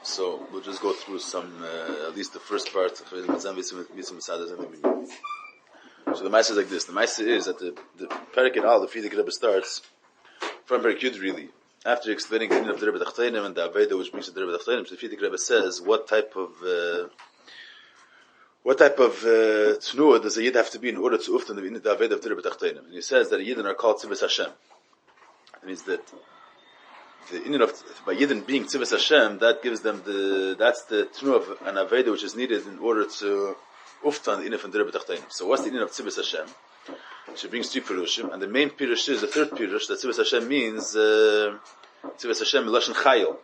So we'll just go through some, at least the first part. So the Maisa is like this. The Maisa is that the Perek in Al, the Frierdiker Rebbe starts from Perek Yud really. After explaining the Indian of the Rebbe Tachtenim and the Aveda which brings to the Rebbe Tachtenim, so the Frierdiker Rebbe says what type of Tnuah does a Yid have to be in order to uftan the Aveda of the Rebbe Tachtenim. And he says that a Yidden are called Tzivos Hashem. It means that the Indian of by Yidden being Tzivos Hashem, that gives them that's the Tnuah of an Aveda which is needed in order to uftan the Indian from the Rebbe Tachtenim. So what's the Indian of Tzivos Hashem? She brings two pirushim, and the main pirush is the third pirush that Tzivos Hashem means Tzivos Hashem Lashon Chayil.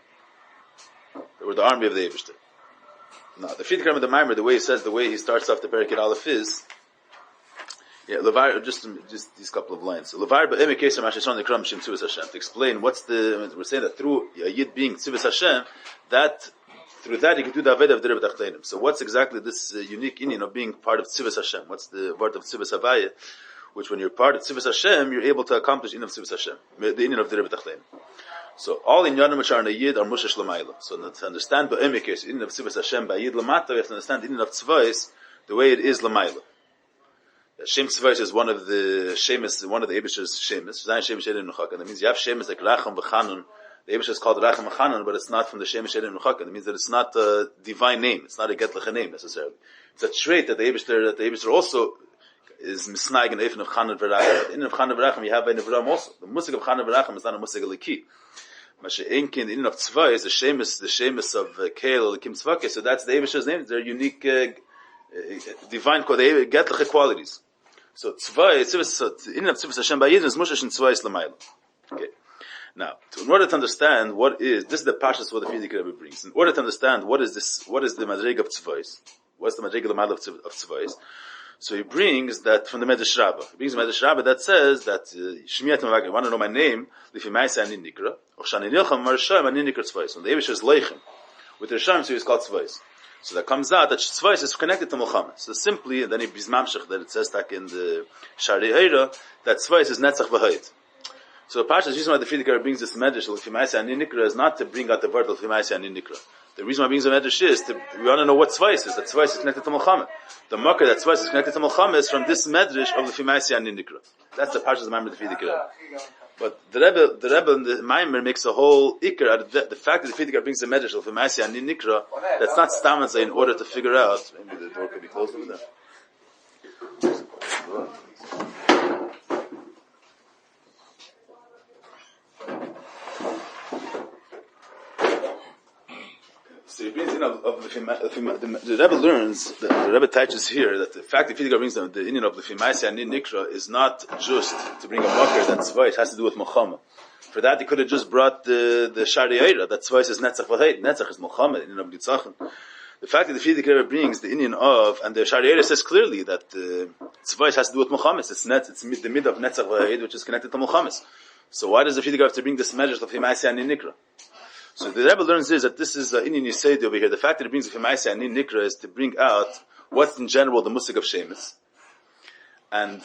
They were the army of the Eibishter. Now, the Frierdiker Rebbe the Mamer, the way he says, the way he starts off the Perek in Aleph is, Levar, just these couple of lines. So, Levar ba'emek yesem ha'sheshon nekram shem Tzivos Hashem. To explain we're saying that through a Yid being Tzivos Hashem, through that you can do the Aveda of the Rebbe Tachtenim. So what's exactly this unique Indian of being part of Tzivos Hashem? What's the word of Tzivos Havaya? Which when you're part of Tzivos Hashem, you're able to accomplish Indian of Tzivos Hashem, the Indian of the Rebbe Tachtenim. So all Inyanim which are in a Yid are Mushash L'mayla. So to understand ba'emek yesem, Indian of Tzivos Hashem by Yid L'mata, we have to understand the Indian of Tzvos the way it is L'mayla. Shem Tzvos is one of the Shemis, one of the Eibishter's Shemis. Zayin Shem Shedim Nuchaka. That means you have Shemis like Racham V'Chanun. The Eibishter is called Racham V'Chanun, but it's not from the Shemis Shedim Nuchaka. That means that it's not a divine name. It's not a Getlecha name necessarily. It's a trait that the Eibishter also is misnaig in the Eifin of Chanun V'Racham. In the Chanun V'Racham you have a Nevram also. The Musig of Chanun V'Racham is not a Musig of Leki. Mashe'enkin, the Indian of Tzvah is the Shemis of Keil or Lekim Tzvake. So that's the Eibishter's name. They're unique, divine, Getlecha qualities. So Tzvah, the Indian of Tzivos Hashem by Yidden is Mushash and Tzvah is L'mayla. Okay. Now, in order to understand this is the Pashas what the Frierdiker Rebbe brings. In order to understand what is the Madreg of Tzvah, what's the Madreg of L'mayla of Tzvah, so he brings that from the Medrash Rabbah. He brings the Medrash Rabbah that says that Shmiyat Mavagim, you want to know my name, Lifi Ma'aseh Ani Nikra, or Shani Nilcham Marshayim Ani Nikra Tzvah. So the Eibishter is Leichem. With the Rishayim, so he's called Tzvah. So that comes out that Tzvos is connected to Muhammad. So simply, and then he bismamshach that it says that in the Shari Eira, that Tzvos is Netzach V'Hayit. So the Parshas, the reason why the Frierdiker brings this medrash, L'fi Ma'aseh Ani Nikra, is not to bring out the word L'fi Ma'aseh Ani Nikra. The reason why he brings the medrash is, we want to know what Tzvos is. That Tzvos is connected to Muhammad. The marker that Tzvos is connected to Muhammad is from this medrash of L'fi Ma'aseh Ani Nikra. That's the Parshas of Mamer of the Frierdiker. But the Rebbe in the Mamer makes a whole ikr out of the fact that the Frierdiker brings the medrash of Maaseh Ani Nikra. That's not stamens in order to figure out. Maybe the door could be closed over there. So he brings in the Rebbe learns, the Rebbe teaches here that the fact that Frierdiker brings the Indian of the Maaseh Ani Nikra is not just to bring a marker that Tzvah, it has to do with Muhammad. For that, he could have just brought the Shari Eira, that Tzvah is Netzach V'Hayit. Netzach is Muhammad, Indian of Gitzachim. The fact that the Frierdiker Rebbe brings the Indian of, and the Shari Eira says clearly that Tzvah has to do with Muhammad. It's the mid of Netzach V'Hayit, which is connected to Muhammad. So why does the Frierdiker have to bring this measure of Maaseh Ani Nikra? So the Rebbe learns is that this is Indian Yisaydi over here. The fact that it brings the Maaseh Ani Nikra is to bring out what's in general the Musig of Shemis. And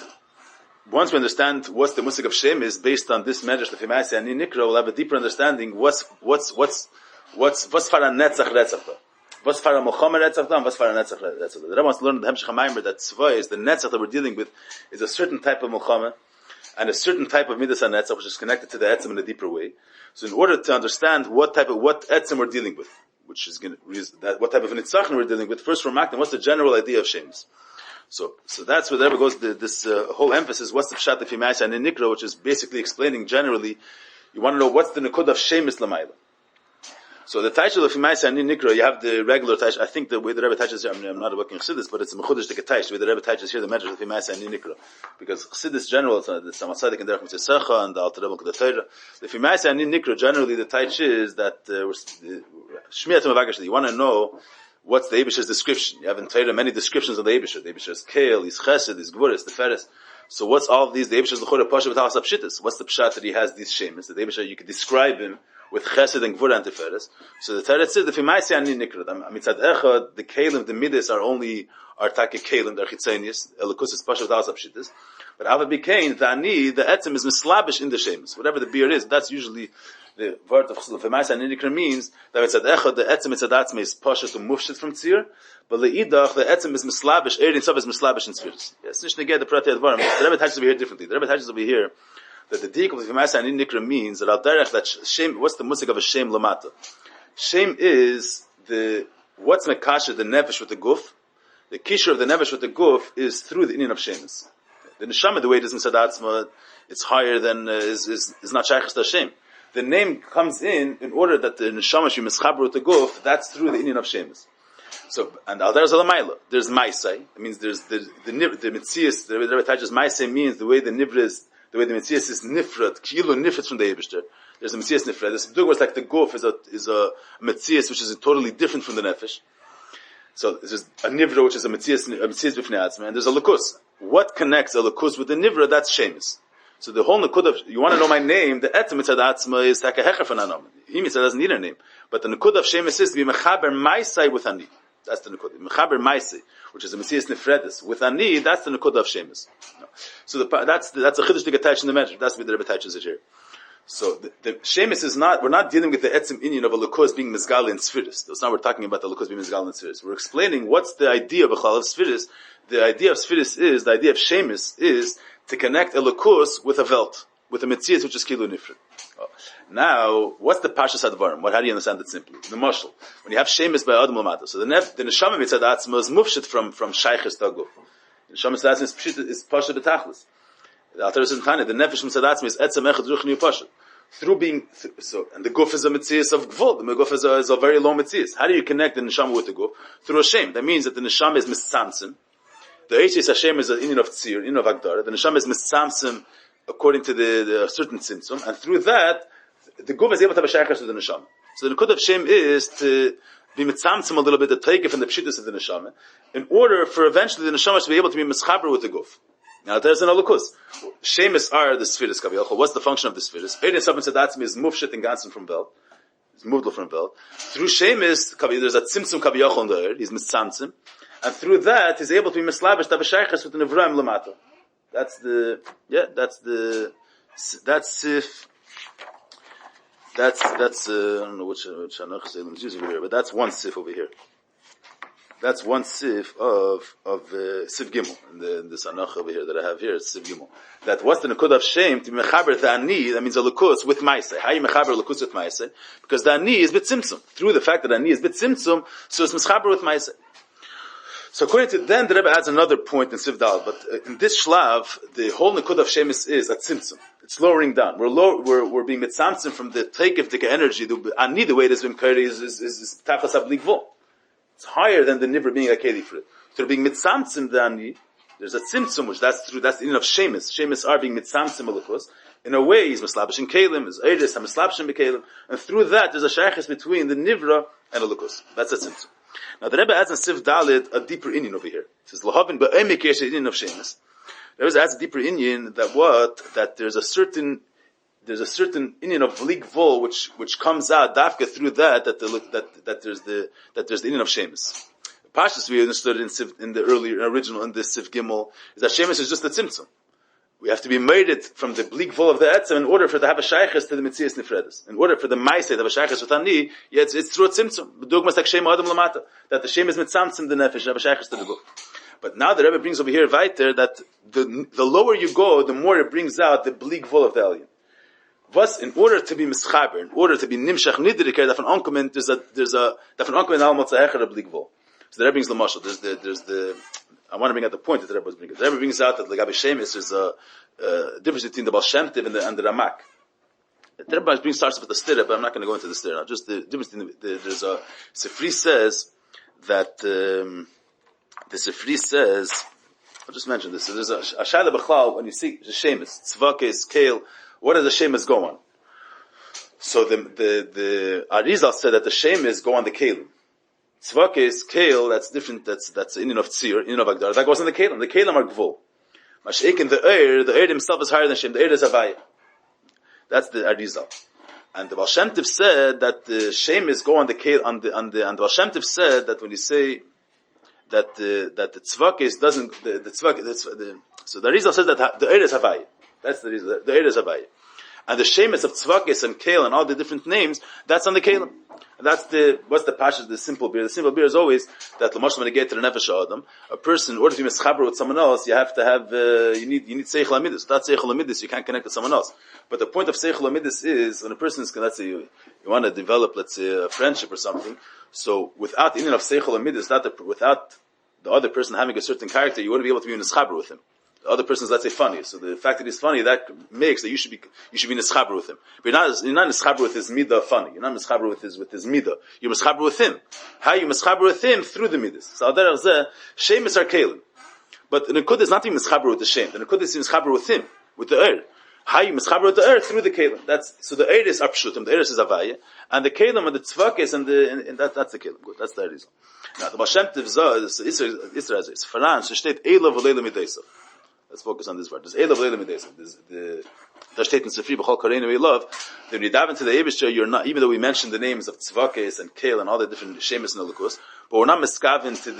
once we understand what's the Musig of Shemis based on this measure of Maaseh Ani Nikra, we'll have a deeper understanding what's Vasfara Netzach Retzach. Vasfara Muhammad Retzach and Vasfara Netzach Retzach. The Rebbe wants to learn the Hemshech HaMaimer that Tzvah is the Netzach that we're dealing with is a certain type of Muhammad and a certain type of Midas HaNetzach which is connected to the Etzem in a deeper way. So in order to understand what etzem we're dealing with, which is what type of nitzachon we're dealing with, first we're marking what's the general idea of shemis. So that's where the Rebbe goes. This whole emphasis. What's the pshat of Maaseh Ani Nikra, which is basically explaining generally. You want to know what's the nekud of shemis l'mayla. So the title of Maaseh Ani Nikra, you have the regular title. I think the way the Rebbe touches here, I'm not working Chassidus, but it's a mechudesh the Ketaish. The way the Rebbe touches here, the measure of Maaseh Ani Nikra, because Chassidus general, it's Samatzadik and Derech Mitzvah and the Alter Rebbe the Torah. The Maaseh Ani Nikra, generally the title is that Shmiyat Mavagash. You want to know what's the Eibishter's description. You have in Torah many descriptions of the Eibishter. The Eibishter is Keil, he's Chesed, he's Gvuris, the Feres. So what's all of these? The Eibishter is l'chorah pasha v'talas apshitas. What's the pshat that he has these shemis? The Eibishter, you could describe him with Chesed and Gvura and Teferes. So the Torah says the Maaseh Ani Nikra. Mitzad echad, the Kelim, the Midas are Take Kelim, they're Chitzenius. Elokus is pasha v'talas apshitas. But Ava became the Ani, the Etzem is mislabish in the shemis. Whatever the beer is, that's usually the word of Chassidus V'Maisa Nikra means that it's echad the etzem mitzadatzme is pashut to mufshit from tzir, but leidach the etzem is mislabish, erin sov is mislabish in tzvirs. Yes, nicht neged the pratei advarim. The Rebbe touches over here differently. The Rebbe touches over here that the dik of the V'Maisa Nikra means that al derech that shame. What's the musik of a shame lamata? Shame is the what's mekasher the nefesh with the guf. The kisher of the nefesh with the guf is through the inyan of shemis. The neshama, the way it is mitzadatzma, it's higher than is not shaychus to Hashem. The name comes in order that the neshama should be mischaber with the guf. That's through the inyan of shemis. So, and there's alamayla. There's maisai. It means there's the mitzias. The Rebbe touches maisai means the way the nivra is, the way the mitzias is nifrat, kilu nifrat from the Eibishter. There's a mitzias nifrat. This was like the guf is a mitzias which is totally different from the nefesh. So there's a nivra which is a mitzias b'fnei atzma, and there's a lukus. What connects a lukus with the nivra? That's shemis. So the whole nakud of, you want to know my name, the etzem mitzad atzma is taka hecher from anom. He mitzad doesn't need a name. But the nakud of shemis is to be mechaber maisai with ani. That's the nakud. Mechaber maisai, which is a mitzias nifredis. With ani, that's the nakud of shemis. So that's a chiddush to get attached in the measure. That's what the Rebbe attaches it here. So the shemis is not, we're not dealing with the etzem inyan of a lukus being mizgal in spheris. That's not we're talking about the lukus being mizgal in spheris. We're explaining what's the idea of a chal of spheris. The idea of spheris is, the idea of shemis is to connect a lukus with a velt, with a mitzias which is kilu nifrit. Now, what's the pashas advarim? How do you understand it simply? The mashal. When you have shemis by adam lamata, so the neshama mitzad atzma is mufshit from shayches taguf. The neshama mitzad atzma is pasha betachlis. The Alter is in Tanya, the nefesh mitzad atzma is etzem echad ruchni pasha. Through being, so, and the guf is a mitzias of gvul. The guf is a very low mitzias. How do you connect the neshama with the guf? Through a shem. That means that the neshama is mitzamtzim. The Eish Hashem is an inyan of tzir, inyan of agdara. The neshama is mitzamtzim according to the certain tzimtzum, and through that, the guf is able to have a shaykhas to the neshama. So the nakud of shem is to be mitzamtzim a little bit, the takeif and the pshittus of the neshama, in order for eventually the neshama to be able to be mischaber with the guf. Now there's an alukus. Shemis are the spheres kaviyachol. What's the function of the spheres? Ein Esav Mitzadatzmi is mufshet and ganzen from belt. It's moved from belt. Through shemis, there's a tzimtzum kaviyachol in the air. He's mitzamtzim. And through that, he's able to be mislavish to have a shaykhas with the nevraim lamata. That's I don't know which anach selim is using over here, but that's one sif over here. That's one sif of sif gimel in this anach over here that I have here. It's sif gimel. That what's the nakud of shame to mechaber the ani? That means a lukus with ma'aseh. How you mechaber lukus with ma'aseh? Because the ani is bit tzimtzum. Through the fact that ani is bit tzimtzum, so it's mechaber with ma'aseh. So according to then, the Rebbe adds another point in Sif Dal, but in this shlav, the whole nakud of shemis is a tzimtzum. It's lowering down. We're being mitzamtzim from the takeif dika energy. The ani, the way it is being carried is tachas ablikvol. It's higher than the nivra being a keli for it. So being mitzamtzim the ani, there's a tzimtzum, which that's the in of shemis. Shemis are being mitzamtzim alakus. In a way, he's mislabish in kalim, is eres, I'm mislabish in bekalim, and through that, there's a shaykhis between the nivra and alakus. That's a tzimtzum. Now the Rebbe adds in Sif Dalit a deeper inyan over here. It says Lahavin ba'emek yesh inyan of shemis. The Rebbe adds a deeper inyan that there's a certain inyan of vlik vol which comes out dafka through that there's the inyan of shemis. Pashas we understood in the earlier original in this Sif Gimel is that shemis is just a tzimtzum. We have to be made it from the bleak vol of the etzem in order for to have a shaykhis to the mitzias nifredes. In order for the maiseh to have a shaykhis with ani, it's through a tzimtzum. The dogmas like shem adam lamata, that the shem is mitzamtzim the nefesh, have a shaykhis to the guf. But now the Rebbe brings over here weiter that the lower you go, the more it brings out the bleak vol of the alien. Was in order to be mischaber, in order to be nimshach nidriker, that von onkomen there's a that von onkomen al motzahecher a bleak vol. So the Rebbe brings the mashal. There's the I want to bring out the point that the Rebbe was bringing. The Rebbe brings out that Legabe Shemis is a difference between the Baal Shem Tov and the Ramak. The Rebbe starts with the stira, but I'm not going to go into the stira now. Just the difference between there's a Sifri says that the Sifri says. I'll just mention this. So there's a Shaila B'chlal when you see the Shemis, Tzvakes, Kale. What does the Shemis go on? So the Arizal said that the Shemis go on the Kalim. Tzvakes, kale, that's different, that's inyan of tzir, inyan of agdar. That goes in the kalim. The kalim are gvul. Mash'ik in the air himself is higher than Shem. The air is havaya. That's the Arizal. And the Baal Shem Tov said that the Shem is go on the kale, and the Baal Shem Tov said that when you say that the tzvakes doesn't, so the Arizal says that the air is havaya. That's the reason. The air is havaya. And the shemes of tzvakis and kale and all the different names, that's on the kalim. That's what's the pasha, the simple beer? The simple beer is always that l'mashal when you get to the nefesh adam, a person, in order to be mischaber with someone else, you have to have, you need seichel amidus. Without seichel amidus, you can't connect with someone else. But the point of seichel amidus is, when a person is, let's say, you want to develop, let's say, a friendship or something, so without the inyan of seichel amidus, without the other person having a certain character, you wouldn't be able to be mischaber with him. The other person is, let's say, funny. So the fact that he's funny, that makes that you should be nischaber with him. But you're not nischaber with his midah funny. You're not nischaber with his midah. You're nischaber with him. How you nischaber with him? Through the midas. So al derech zeh, shem is arkelim. But the nekud is not even nischaber with the shem. The nekud is nischaber with him, with the eir. How you nischaber with the eir? Through the kelim. So the eir is apshutim, the eir is avaya, and the kelim and the tzvakis and that's the kelim. Good. That's the reason. Now the Baal Shem Tov Isra is Faran. So steht Eilav v'leila mideisav. Let's focus on this word. There's Eilav v'leila mideisav. There's steht in Sefri b'chol kareinu we love. When you dive into the Eibishter, you're not, even though we mentioned the names of tzvakis and kale and all the different shemis and elukus, but we're not miskaven to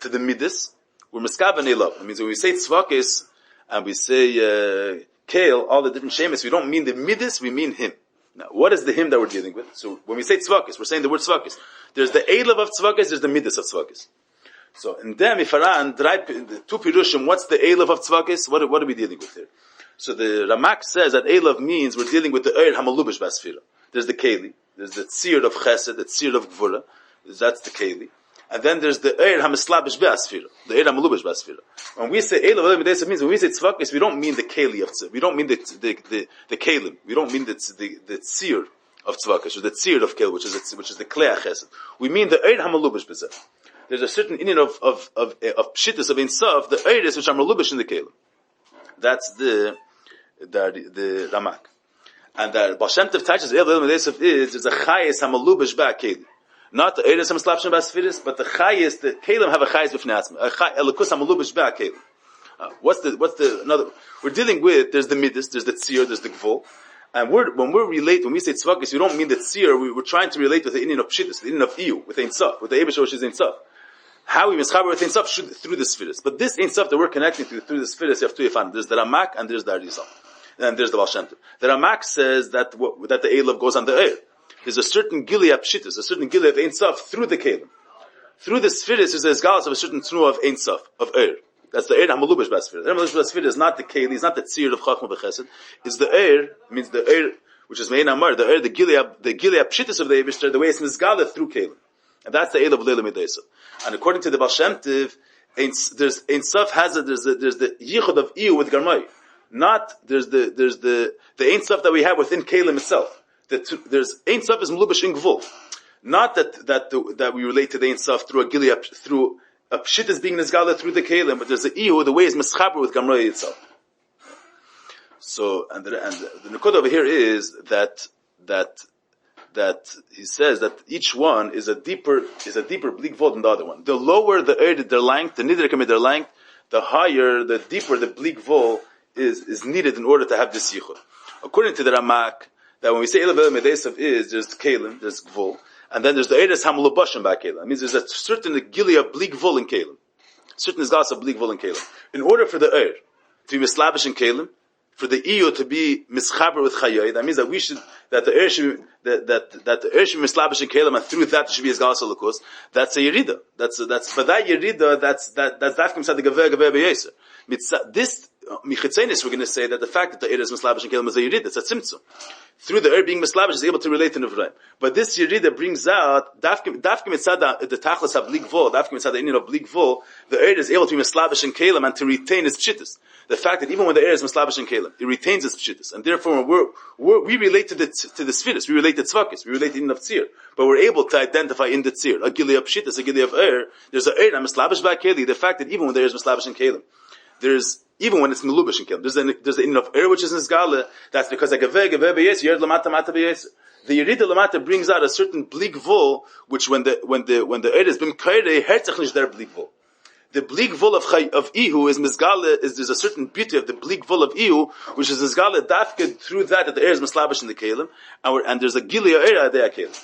the midas. We're miskaven Eilav. It means when we say tzvakis and we say kale, all the different shemis, we don't mean the midas, we mean him. Now, what is the him that we're dealing with? So, when we say tzvakis, we're saying the word tzvakis. There's the eilav of tzvakis, there's the midas of tzvakis. So, in them, ifaran, the two pirushim, what's the eilav of tzvakis? What are we dealing with here? So, the Ramak says that eilav means we're dealing with the eir hamalubish basfira. There's the keli, there's the tzir of chesed, the tzir of gvura, that's the keli. And then there's the eir hamislabish basfira, the eir hamalubish basfira. When we say eilav, it means when we say tzvakis, we don't mean the keli of tzir. We don't mean the kelim. We don't mean the tzir of tzvakis, or the tzir of kel, which is the klei chesed. We mean the eir hamalubish bezeh. There's a certain inyan of pshittus of insav, the eiris which are malubish in the kelim. That's the Ramak. And the Baal Shem Tov touches eilav v'leila is a chayes hamalubish ba-kelim. Not the eiris hamaslabshin ba-sfiris, but the chayes, the kelim have a chayes b'fnei atzma. Elikus hamalubish ba-kelim. We're dealing with, there's the midas, there's the tzir, there's the gvul. And when we say tzvakis, we don't mean the tzir, we're trying to relate with the inyan of pshittus, the inyan of iyu, with Ein Sof, with the Eibishter which is Ein Sof. How we mischaber with Ein Sof through the spheres. But this Ein Sof that we're connecting to through the spheres, you have two yifan. There's the Ramak and there's the Arizal. And there's the Baal Shem Tov. The Ramak says that the Eilav goes on the Eir. There's a certain gili of pshittus, a certain gili of Ein Sof through the Kelim. Through the spheres, there's a esgalas of a certain tnu of Ein Sof, of Eir. That's the Eir Hamalubish Basfir. The Eir Hamalubish Basfir is not the Keli, it's not the Tzir of Chachma B'Chesed. It's the Eir, means the Eir, which is Mein Amar, the Eir, the Gilead Pshittus of the Eibishter, the way it's Nizgala through Kelim. And that's the Eil of Leila Midesa. And according to the Baal Shem Tov, there's Ein Sof there's the Yichud of Iyu with Garmai. Not, there's the Ein Sof that we have within Kelim itself. There's Ein Sof is Mlubish in Gvul. Not that we relate to the Ein Sof through a Gilead, through a Pshit is being Nizgala through the Kelim, but there's the Iyu, the way is Mischaber with Garmai itself. So, and the Nukud over here is that he says that each one is a deeper bleak vault than the other one. The lower the eir, their length, the nidre commit their length, the higher, the deeper the bleak vault is needed in order to have this yichud. According to the Ramak, that when we say Eilav Medesav there's Kalim, there's Gvul, and then there's the Eiris Hamulabashim by Kalim. It means there's a certain gili of bleak vul in Kalim. Certain is gas of bleak vul in Kalim. In order for the eir to be mislabish in Kalim, for the iyo to be mischaber with chayei, that means that the eir should be mislabish in kelim, and through that it should be as galas alakus. That's a yerida. That's for that yerida. That's dafkim said the gaver beyeser. This michetzenis, we're going to say that the fact that the eir is mislabish in kelim is a yerida. It's a tzimtzum. Through the eir being mislabish is able to relate to Nevrayim. But this yerida brings out dafkim mitzad the tachlis of bleak vol, dafkim mitzad the inyan of bleak vol. The eir is able to be mislabish in kelim and to retain its pshittus. The fact that even when the air is mislabish and kelim, it retains its pshittus, and therefore we relate to the spheres, we relate to tzvakis, we relate to in of tzir, but we're able to identify in the tzir a gili of pshittus, a gili of air. There's an air mislabish by keli. The fact that even when the air is mislabish and kelim, even when it's melubish and kelim, there's the in of air which is nisgala. That's because like gaveh b'yes yered lamata mata b'yes. The yerida lamata brings out a certain bleak vol, which when the air has been kairei hertzach nish der bleak vol. The bleak vul of Ihu is Mizgala, there's a certain beauty of the bleak vul of Ihu, which is Mizgala dafked through that the air is Mislabish in the Kalim, and there's a Gilia Eira there Kalim.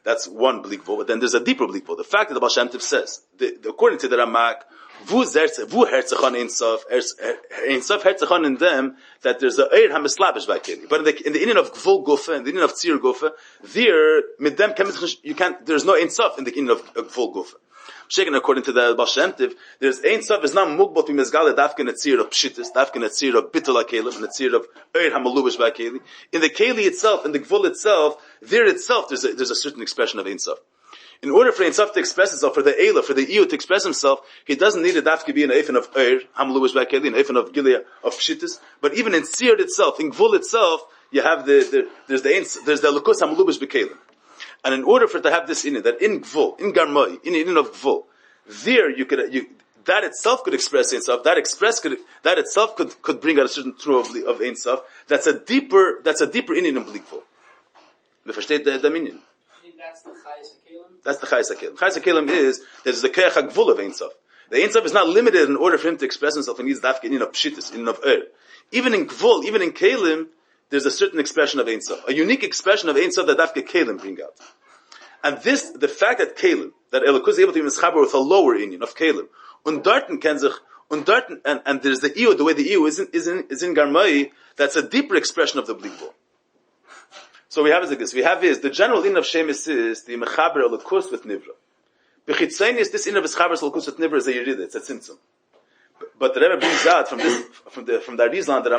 That's one bleak vul, but then there's a deeper bleak vul. The fact that the Baal Shem Tov says, according to the Ramak, Vu herzachon Ein Sof herzachon in them that there's a eir hamislabish by keli. But in the inyan of gvul gufa, in the inyan of tzir gufa, there mit them you can't. There's no Ein Sof in the inyan of gvul gufa. Shaken according to the Baal Shem Tov, there's Ein Sof is not mugbot b'mezgale dafka netzir of pshitis, dafka netzir of bittul hakelim, netzir of eir hamalubish by keli. In the keli itself, in the gvul itself, there itself, there's a certain expression of Ein Sof. In order for Ein Sof to express itself, for the Eila, for the Iyu to express himself, he doesn't need a dafka be an eifin of eir hamalubish by keli, an eifin of gilia of pshitis. But even in tzir itself, in gvul itself, you have there's the lukus hamalubish by kelim. And in order for it to have this in it, that in gvul, in garmai, in of gvul, there that itself could express Ein Sof. That itself could bring out a certain truth of Ein Sof. That's a deeper inyan in blikvul. You versteht the minion? That's the Chayes HaKelim? That's the Chayes HaKelim. Chayes HaKelim is there's the Keach HaGvul of Ein Sof. The Ein Sof is not limited in order for him to express himself. He needs dafka inyan of pshitis, inyan of even in gvul, even in kelim, there's a certain expression of Ein Sof, a unique expression of Ein Sof that dafka kelim bring out. And the fact that kelim, that Elokus is able to be mischaber with a lower inyan of kelim, and there's the Iyu, the way the Iyu is in Garmai, that's a deeper expression of the blikvul. So we have is like this. The general inyan of Shemis is the mechaber Elokus with Nivra. B'chitzayin is this inyan of mechaber Elokus with Nivra is a yerida, it's a tzimtzum. But the Rebbe brings out from the Arizlan that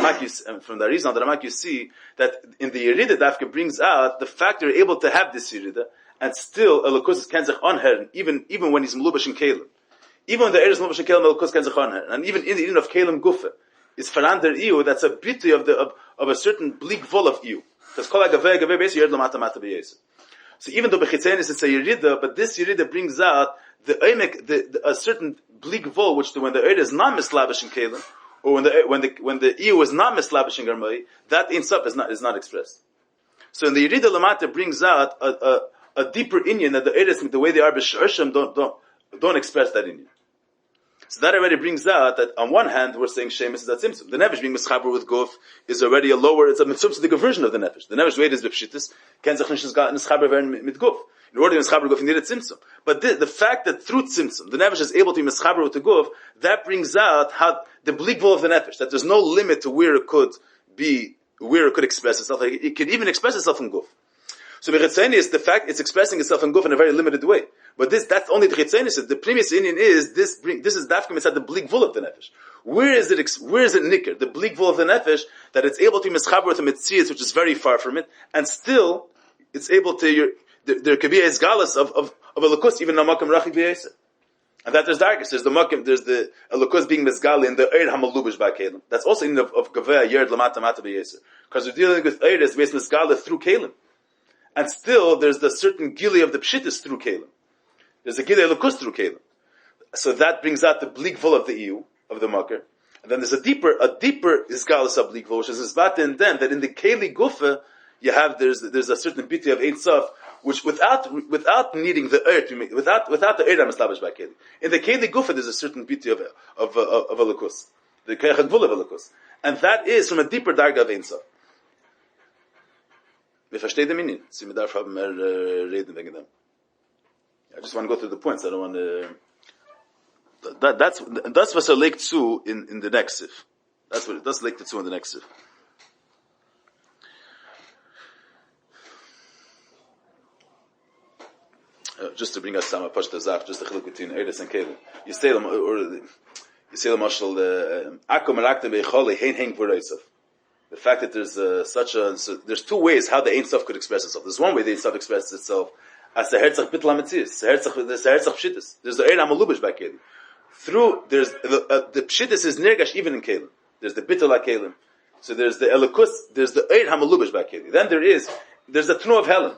Ramak you see that in the Yerida Dafka brings out the fact you're able to have this Yerida and still Elokus is kenzach on her even when he's melubash in Kalim. Even when the Eretz melubash in Kalim, Elokus kenzach on her. And even in the Eden of Kalim Gufa is Farander Iyu, that's a beauty of a certain bleak vol of Iyu. Because Kol HaGaveh Beis Yered Lamata Mata B'Yesod. So even though B'chitzenis it's a Yerida, but this Yerida brings out a certain bleak vol, which when the Eid is not mislabish in Kalim, or when the Iyu is not mislabish in Garmai, that Ein Sof is not expressed. So in the Yerida Lamata brings out a deeper inyan that the Eid, the way they are b'sharshim, don't express that inyan. So that already brings out that on one hand we're saying Shemus is a tzimtzum. The nefesh being mischaber with guf is already a lower. It's a mitzvah version of the nefesh. The nefesh way is b'pshitis. Ken zech nishis got mischaber mit guf. In order to be mischaber guf, you need a tzimtzum. But the fact that through tzimtzum the nefesh is able to be mischaber with the guf, that brings out how the bleak vol of the nefesh. That there's no limit to where it could express itself. Like it could even express itself in guf. So Bechitzeni is the fact it's expressing itself in guf in a very limited way. But that's only the Chitzeni. The previous inyan is this is dafka mitzad the bleak vol of the nefesh. Where is it nicker? The bleak vol of the nefesh that it's able to be mischaber with a mitzias which is very far from it, and still it's able to there could be a esgalas of a lukus even a makam rachik b'yesed. And that there's darkness. There's the lukus being misgal in the eir hamalubish ba'kelim. That's also in of gaveh yerd lamata mata b'yesed. Because we're dealing with eir that's based misgal through kelim. And still, there's the certain gili of the pshittis through Kalim. There's a gili of lukus through Kalim. So that brings out the bleak vol of the Iyu, of the Makar. And then there's a deeper isgalus of bleak vol, which is isbat in them, that in the Keli Gufa, there's a certain beauty of Ein Sof, which without needing the earth, without the earth I'm established by Keli. In the Keli Gufa, there's a certain beauty of a lukus. The Kayach Gvul of a lukus. And that is from a deeper darga of Ein Sof. Wir verstehen den Minin. Sie mir darf haben mehr reden wegen dem. I just want to go through the points. I don't want to... That's was legt zu in the next sif. That's legt zu in the next sif. Just to bring us some pashta zach, just the chiluk between Eretz and Kelim. You say the mashal akom alaktem beichole hein v'reisav. The fact that there's there's two ways how the Ein Sof could express itself. There's one way the Ein Sof expresses itself as the Herzach Bittul HaMetzias, the Herzach Pshittis. There's the Ein HaMalubish by Kelim. There's the Pshittis is Nergash even in Kelim. There's the Bittul HaKelim. So there's the Elokus, there's the Ein HaMalubish by Kelim. Then there's the Tnu of Helim.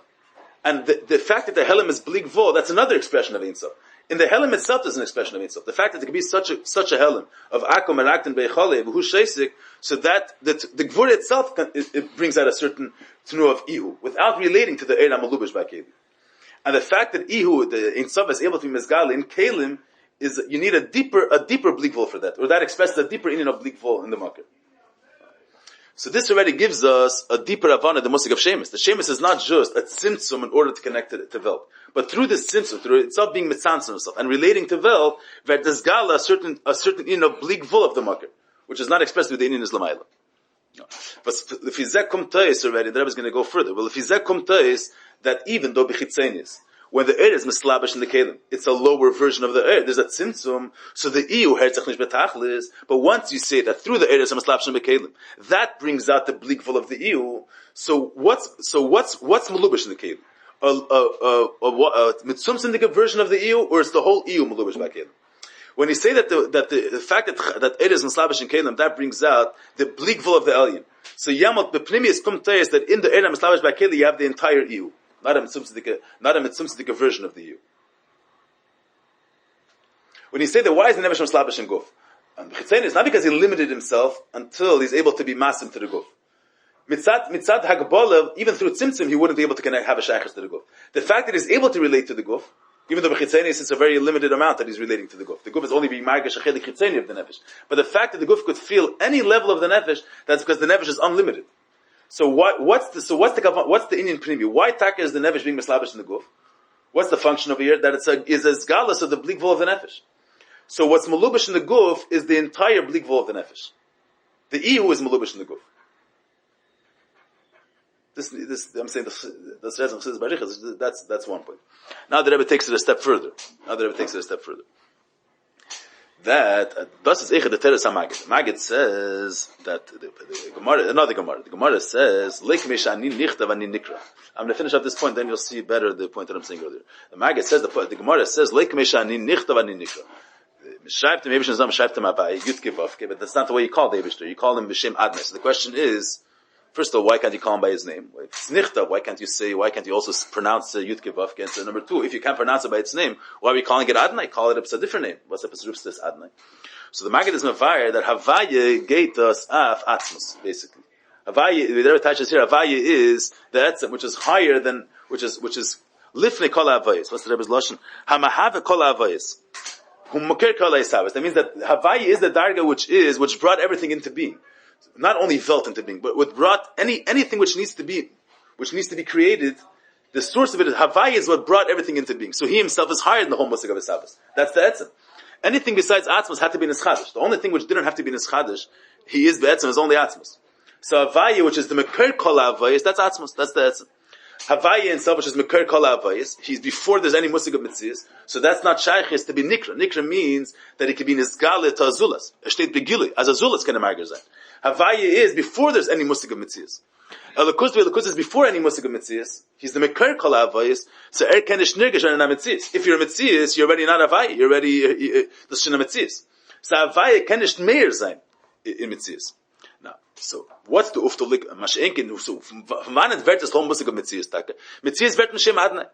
And the fact that the Helim is Blig Vo, that's another expression of Ein Sof. In the Helim itself, there's an expression of Ein Sof. The fact that there can be such a Helim of Akom and Akten Beichale, V'hu Sheisik, so that the Gvur itself it brings out a certain Tnu of Ihu, without relating to the Ein HaMalubish by Kelim. And the fact that Ihu, the Ein Sof, is able to be Mizgal in Kelim, is you need a deeper Blig Vo for that, or that expresses a deeper inyan of Blig Vo in the market. So this already gives us a deeper avana the musik of shemus. The shemus is not just a tzimtzum in order to connect to Velt, but through this tzimtzum, through itself being mitzantzum itself and relating to Velt, that there's gala a certain bleak vul of the market, which is not expressed with the Indian Islamayla. But if Izek kum tois already, the Rebbe is going to go further. Well, if Izek kum tois, that even though b'chitzenis, when the air is mislabish in the kelim, it's a lower version of the air. There's a tzimtzum, so the iu herzach nish betachlis. But once you say that through the air is a mislabish in the kelim, that brings out the bleak vul of the iu. So what's malubish in the kelim? A mitzum syndicative version of the iu, or is the whole iu malubish by kelim? When you say that the fact that air is mislabish in kelim, that brings out the bleak vul of the alien. So yamot b'pnimius kum teis, that in the air mislabish by kelim you have the entire iu. Not a mitzvah version of the you. When you say that, why is the Nevesh Slabish and Guf? It's not because he limited himself until he's able to be masim to the Guf. Mitzad Hagbolah, even through Tzimtzum, he wouldn't be able to have a shaykhs to the Guf. The fact that he's able to relate to the Guf, even though B'chitzenis it's a very limited amount that he's relating to the Guf. The Guf is only being margash acheli chitzeni of the Nefesh. But the fact that the Guf could feel any level of the Nefesh, that's because the Nefesh is unlimited. So what's the Indian premium? Why taka is the nefesh being mislabish in the guf? What's the function over here? That is a galus of the bleak vul of the nefesh. So what's malubish in the guf is the entire bleak vul of the nefesh. The ihu is malubish in the guf. This I'm saying that's one point. Now the Rebbe takes it a step further. That das is the teres Magid. Magid says that the Gemara, another Gemara. The Gemara says leik meshani nichtav ani nikra. I'm going to finish up this point, then you'll see better the point that I'm saying earlier. The Magid says the Gemara says leik meshani nichtav ani nikra. Schreibt him Eibishter Zam, schreibt him Abai Yudkevavke, but that's not the way you call the Eibishter. You call him b'shem Adnes. So the question is, first of all, why can't you call him by his name? If it's nichtav, why can't you also pronounce Yudkevavke? And so number two, if you can't pronounce it by its name, why are we calling it Adnai? Call it a different name. What's up as Rupstis Adnai? So the Maggid is Mavayr that Havaya gate us af Atzmus, basically. Havaya, the Rebbe touches here, Havaya is the Etzem, which is higher than, which is Lifnei Kol Havayis. What's the Rebbe's Lashon? Hamahave Kol Havayis. Humukir Kol Havayis. That means that Havaya is the Darga which brought everything into being. Not only felt into being, but what brought anything which needs to be created. The source of it is Havaya is what brought everything into being. So he himself is higher than the whole Musik of his Shabbos. That's the Etzem. Anything besides Atzmos had to be in his Chadash. The only thing which didn't have to be in his Chadash, he is Be'etzem, is only Atzmos. So Havaya, which is the Mekir Kol Havayis, that's Atzmos, that's the Etzem. Havaya himself, which is Mekir Kol Havayis, he's before there's any Musik of Metzias, so that's not Shaykhis to be Nikra. Nikra means that it can be Nizgale to Azulas. Estet Begili, as Azulas can emarger sein. Havaya is before there's any Musik of Metzias. Elokus is before any Musik of Metzias. He's the Mekir Kol Havayis, so Kenish Nirgish on a Metzias. If you're a Metzias, you're already not Havaya, you're already the Shina Metzias. So Havaya Kenish Meir sein in Metzias. Now, so what's the Uftolik Mashenkin? So from wann wird das whole Musik of Metzias taka? Metzias wird ein Shem Adnai.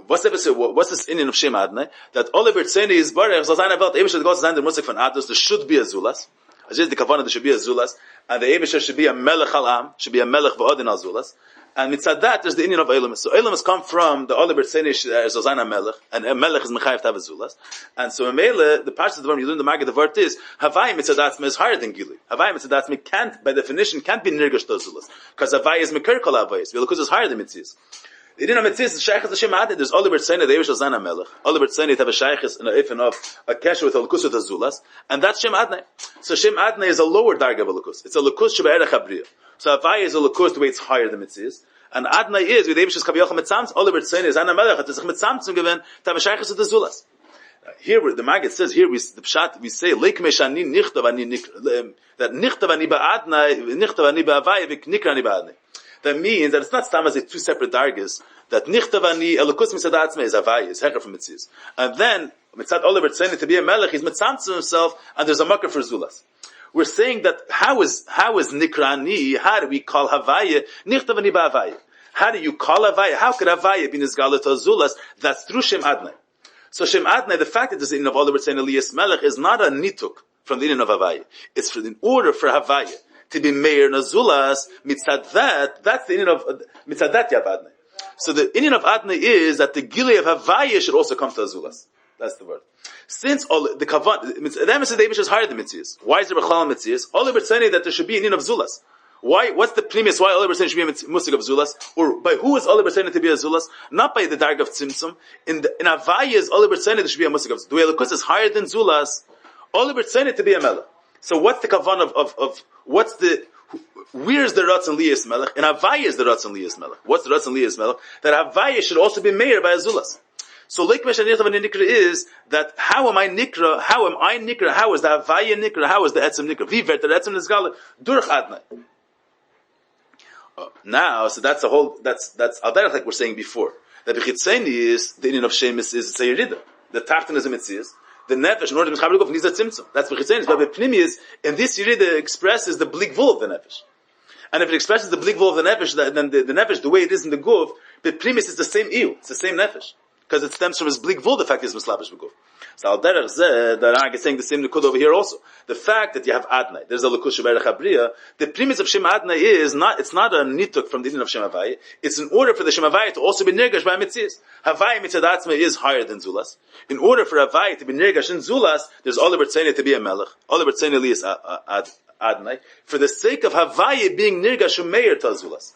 What's this Indian of Shem Adnai? That Oliver Tzeni is Barech, so seine Welt, Eibisher goes sein der Musik von Adus, there should be a Zulas. As is the Kavanah, there should be a Zulas, and the Eibisher should be a Melech Al-Am, should be a Melech V'odin Al-Zulas. And mitzad that, there's the Indian of Eilamis. So Eilamis come from the Oliver Tzeni Zozana Melech, and a Melech is Mechayev to have a Zulas. And so in Mele, the passage of the one you learn the Maggid, the word is, Havai mitzad atzme is higher than Gili. Havai mitzad atzme can't, by definition, can't be Nirgash to Zulas. Because Havai is Mekir Kol Havayis. Vilkus is higher than Mitzias. The Indian of Mitzias is Shaykh as Hashem Adid. There's Oliver Tzeni, the Eivish Zozana Melech. Oliver Tzeni to have a Shaykh and a Ifin of a Kesher with a Lukus with a Zulas. And that's Shem Adnai. So Shem Adnai is a lower Darga of a Lukus. It's a Lukus Sheba Erech Abriya. So Havai is a Lukus the way it's higher than Mitzias. And Adnai is, with Eibish's Kaviyach Mitzamtz, Oliver Tzeni is Ana Melech, it's a Mitzamtz given to have a Shaykhis of the Zulas. Here, the Maggid says, here, we say, Leik Meshani Nichtav Ani Nikra, that Nichtav Ani Ba'adnai, Nichtav Ani Ba'avai, Nikra Ani Ba'adnai. That means that it's not Stam as two separate dargas, that Nichtav Ani, Elokus Mitzad Atzmei is Avai, is Hecher from Mitzias. And then, Mitzad Oliver Tzeni to be a Melech, he's Mitzamtz himself, and there's a Makkah for Zulas. We're saying that how is Nikrani, how do we call Havaya, Nichtavani Ba'avaya? How do you call Havaya? How could Havaya be Nizgalat Azulas? That's through Shem Adnai. So Shem Adnai, the fact that there's the Indian of Oliver Tzeni Elias Melech is not a nituk from the Indian of Havaya. It's in order for Havaya to be Meir Nazulas, mitzad that's the Indian of, mitzad that Yav Adnai. So the Indian of Adnai is that the Gilei of Havaya should also come to Azulas. That's the word. Since all the kavan, the Eibishter is higher than Mitzias. Why is there Bechal Mitzias? Oliver Tzeni that there should be an Indian of Zulas. Why? What's the premise? Why Oliver saying should be a musig of zulas? Or by who is Oliver saying to be a zulas? Not by the darg of tzimtzum. In Avaya is Oliver saying it should be a musig of zulas. The way Elokus is higher than zulas. Oliver saying it to be a melech. So what's the kavan of what's the where's the Ratzon Liyas Melech? In Havaya is the Ratzon Liyas Melech. What's the Ratzon Liyas Melech? That Havaya should also be meir by Azulas. So Leik Mesh Anichav and Nikra is that how am I Nikra? How am I Nikra? How is the Havaya Nikra? How is the Etzem Nikra? Vivert the Etzem Nizgala Durch Adnai. Now, so that's a whole. That's Alderech like we're saying before. That Bechitzeni is the Indian of Shemis is it's a Yerida. The Tachton is a Mitzias. The nefesh, in order to be chaber guf, needs a tzimtzum. That's what Chitzayin is. But Pnimi is, in this Yerida expresses the blik vul of the nefesh. And if it expresses the blik vul of the nefesh, then the nefesh, the way it is in the guf, but Pnimi is the same iu. It's the same nefesh. Because it stems from his blik vul, the fact is mislabish b'guf. So Al Derech Zeh, the Rag is saying the same nikud over here also. The fact that you have Adnai, there's a Lukush Berech Abriya, the premise of Shem Adnai is not, it's not a nituk from the din of Shem Havai, it's in order for the Shem Havai to also be nirgash by Mitzvahs. Havai Mitzvah is higher than Zulas. In order for Havai to be nirgash in Zulas, there's Oliver Tzene to be a Melech, Oliver Tzene li is Adnai, for the sake of Havai being nirgash umeir to Zulas.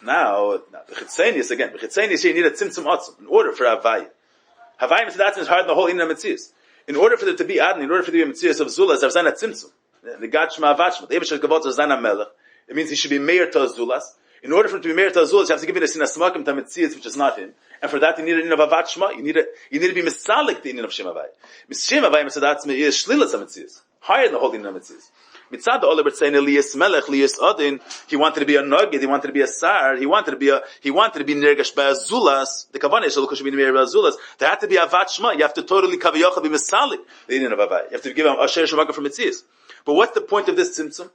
Now, the Chitzenius again, the Chitzenius here, you need a Tzimtzum Atzum, in order for Havai. Havayim Tzadatzim is hard in the whole Inna Metzias. In order for there to be Adon, in order for there to be a Metzias of Zulas, there's a Tzimtzum. The Gad Shema Avachma, the Ebeshet Gavot is a Melech. It means he should be Meir to Zulas. In order for him to be Meir to Zulas, you have to give it a Sinasmakim to Metzias, which is not him. And for that, you need an Inna of Avachma. You need to be Misalik the Inna of Shem Havayim. Shem Havayim Tzadatzim is Shlilas Metzias. Higher than the whole Inna Metzias. Mitzad the Oliver saying Elias Melech, Elias Adin, he wanted to be a Nogid, he wanted to be a Sar, he wanted to be Nergash by Azulas, the Kavanah is should be Nergash by Azulas, there had to be Avat Shema, you have to totally Kaviyocha be Misalik, the Indian of Avai. You have to give him Asher Shemaka from Mitzias. But what's the point of this Tzimtzum?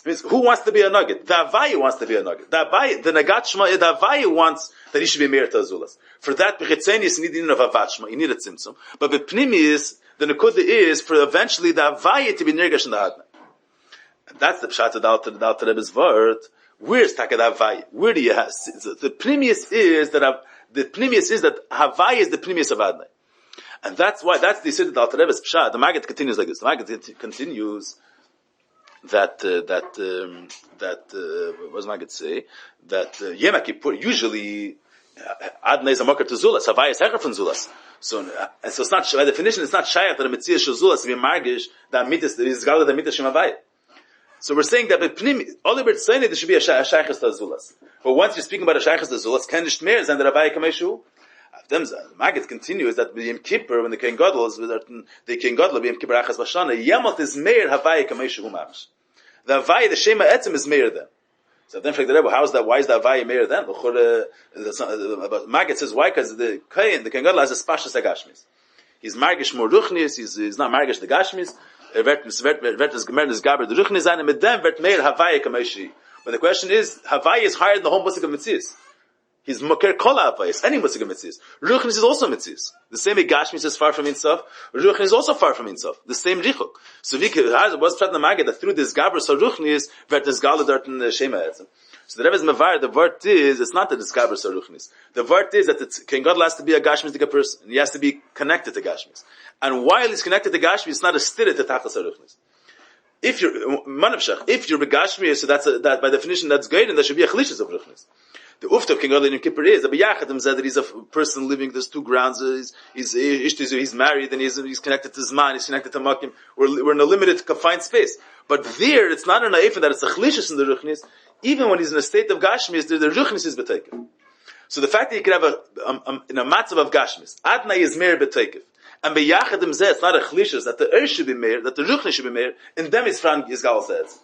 It means, who wants to be a Nogid? The Avai wants to be a Nogid. The Nagat Shema, the Avai wants that he should be Meir to Azulas. For that, Bechitzenius you need the Indian of Avat Shema, you need a Tzimtzum. But the Pnimi is, the Nekuda is for eventually the Avaya to be Nergash in the Adna. And that's the Pshat of the Alter Rebbe's word. Where's Takad Avaya? Where do you have, the Pnimius is that Havaya is the Pnimius of Adna. And that's why, that's the Yisud of the Alter Rebbe's Pshat. The Maggid continues like this. The Maggid continues that what does Maggid say? That Yom Kippur, usually, Adna is a mocker to Zulas. Havaya is Hecher from Zulas. So it's not, by definition, it's not Shayach that a Mitzvah Zulas to be Margish, that Mitzvah, the Izgala, the Mitzvah Shem Havaya. So we're saying that Oliver saying there should be a Shaychas to Zulas. But once you're speaking about a Shaychas to Zulas, can nicht mehr sein der Havaya Kameshu? The Maggid continues that the Yom Kippur, when the King Gadol is, the King Gadol, Yom Kippur Achas Bashana, Yemot is Meir Havaya Kameshu Mamish. The Havaya, the Shema Etzem is Meir then. So then, the Rebbe, how is that? Why is the Havaya Meir then? Maggid says why? Because the King Gadol has a Spashas Agashmis. He's Margish more Ruchnis. He's not Margish the Gashmis. But the question is, Havaya is higher than the whole Musik of Metzias. He's Moker Kola Havayis, any Musik of Metzias. Ruchnis is also Metzias. The same way Gashmis is far from Insof, Ruchnis is also far from Insof. The same Richuk. So what's Prat Namagid that through this Gabra so Ruchnis, Vert is Gala dort in the Shema Etzem. So the Rebbe's Mavar, the word is, it's not that it's Gabra so Ruchnis. The word is that King God has to be a Gashmistic person. He has to be connected to Gashmis. And while he's connected to Gashmi, it's not a stira to Tachas HaRuchnis. If you're Begashmi, so that by definition that's great, and there should be a Chalishis of Ruchnis. The Ufta of King Adon Yom Kippur is, Abiyachadim said that he's a person living, there's two grounds, he's married, and he's connected to Zman, he's connected to Makim, we're in a limited, confined space. But there, it's not a naif that it's a Chalishis in the Ruchnis, even when he's in a state of Gashmi, the Ruchnis is B'teikif. So the fact that you could have in a matzav of Gashmis, Adnai is Meir B'teikif. And by Yachadim Zeh, it's not a chlishus, that the should be Meir, that the Ruchni should be Meir, and them is Frank Yisgal says.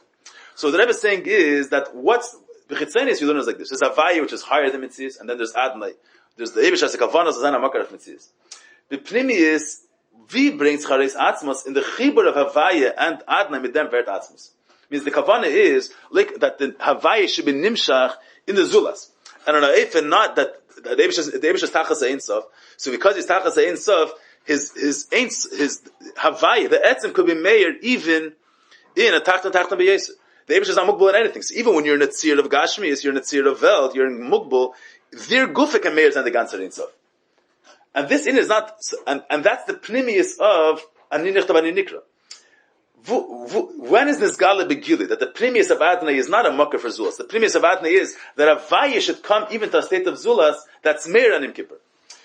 So the Rebbe is saying is that B'chitzenis you learn is like this. There's Havaya, which is higher than Mitzvahs, and then there's Adnai. There's the Ebesh HaSekavanos, Zana Makar of Mitzvahs. The Pnimi is, we brings Chareis Atzmos in the Chibur of Havaya and Adnai with them Vert Atzmos. Means the Kavanah is, like, that the Havaya should be Nimshach in the Zulas. And on a Eif, and not that the Ebesh is Tachas Ein Sof. So because he's Tachas Ein Sof, his Havaya, the Etzem could be Meir even in a Tachtan B'Yesir. The Ebesh is not Mugbal in anything. So even when you're in a Tzir of Gashmi, you're in a Tzir of Veld, you're in Mugbal, their Gufik and Meir is the Ganser Ein Sof. And this in is not, and that's the Pnimius of Ani Nichtav Ani Nikra. When is this Gala Begili? That the premise of Adonai is not a mucker for Zulas. The premise of Adonai is that Avaya should come even to a state of Zulas that's Meir on Yom Kippur.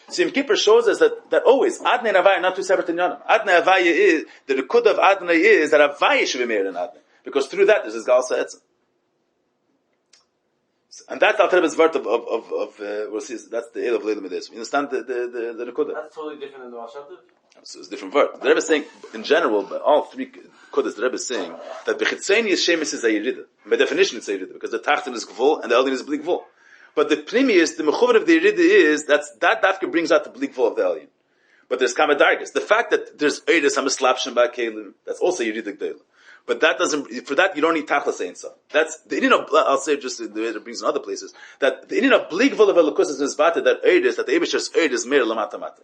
So Yom Kippur shows us that always, Adonai and Avaya are not two separate in Yonim. Adonai and Avaya is, the Rekud of Adonai is that Avaya should be Meir in Adonai. Because through that, there's this Gal Sa'etzim. And that's Al Terebe's word we'll see, that's the El of Leila Medes. You understand the Rekud? That's totally different than the Rosh So it's a different word. The Rebbe is saying, in general, by all three Kudas, the Rebbe is saying that Bechitzeni is Shemis is a Yerida. By definition, it's a Yerida, because the Tachtin is Gvul and the Elyon is Blik Vul. But the Primius, the Mechuvan of the Yerida is, that Dafka brings out the Blik Vul of the Elyon. But there's Kamadargas. The fact that there's Eiris, Hamaslapshin Ba Kelim, that's also Yerida Gdeila. But that doesn't, for that you don't need Tachlis Ein Sof. That's, the Indian of, I'll say just the way it brings in other places, that the Indian of Blik Vul of Elokus is Nizbata, that Eiris, that the Eibishter's Eiris is Meir Lamata Mata.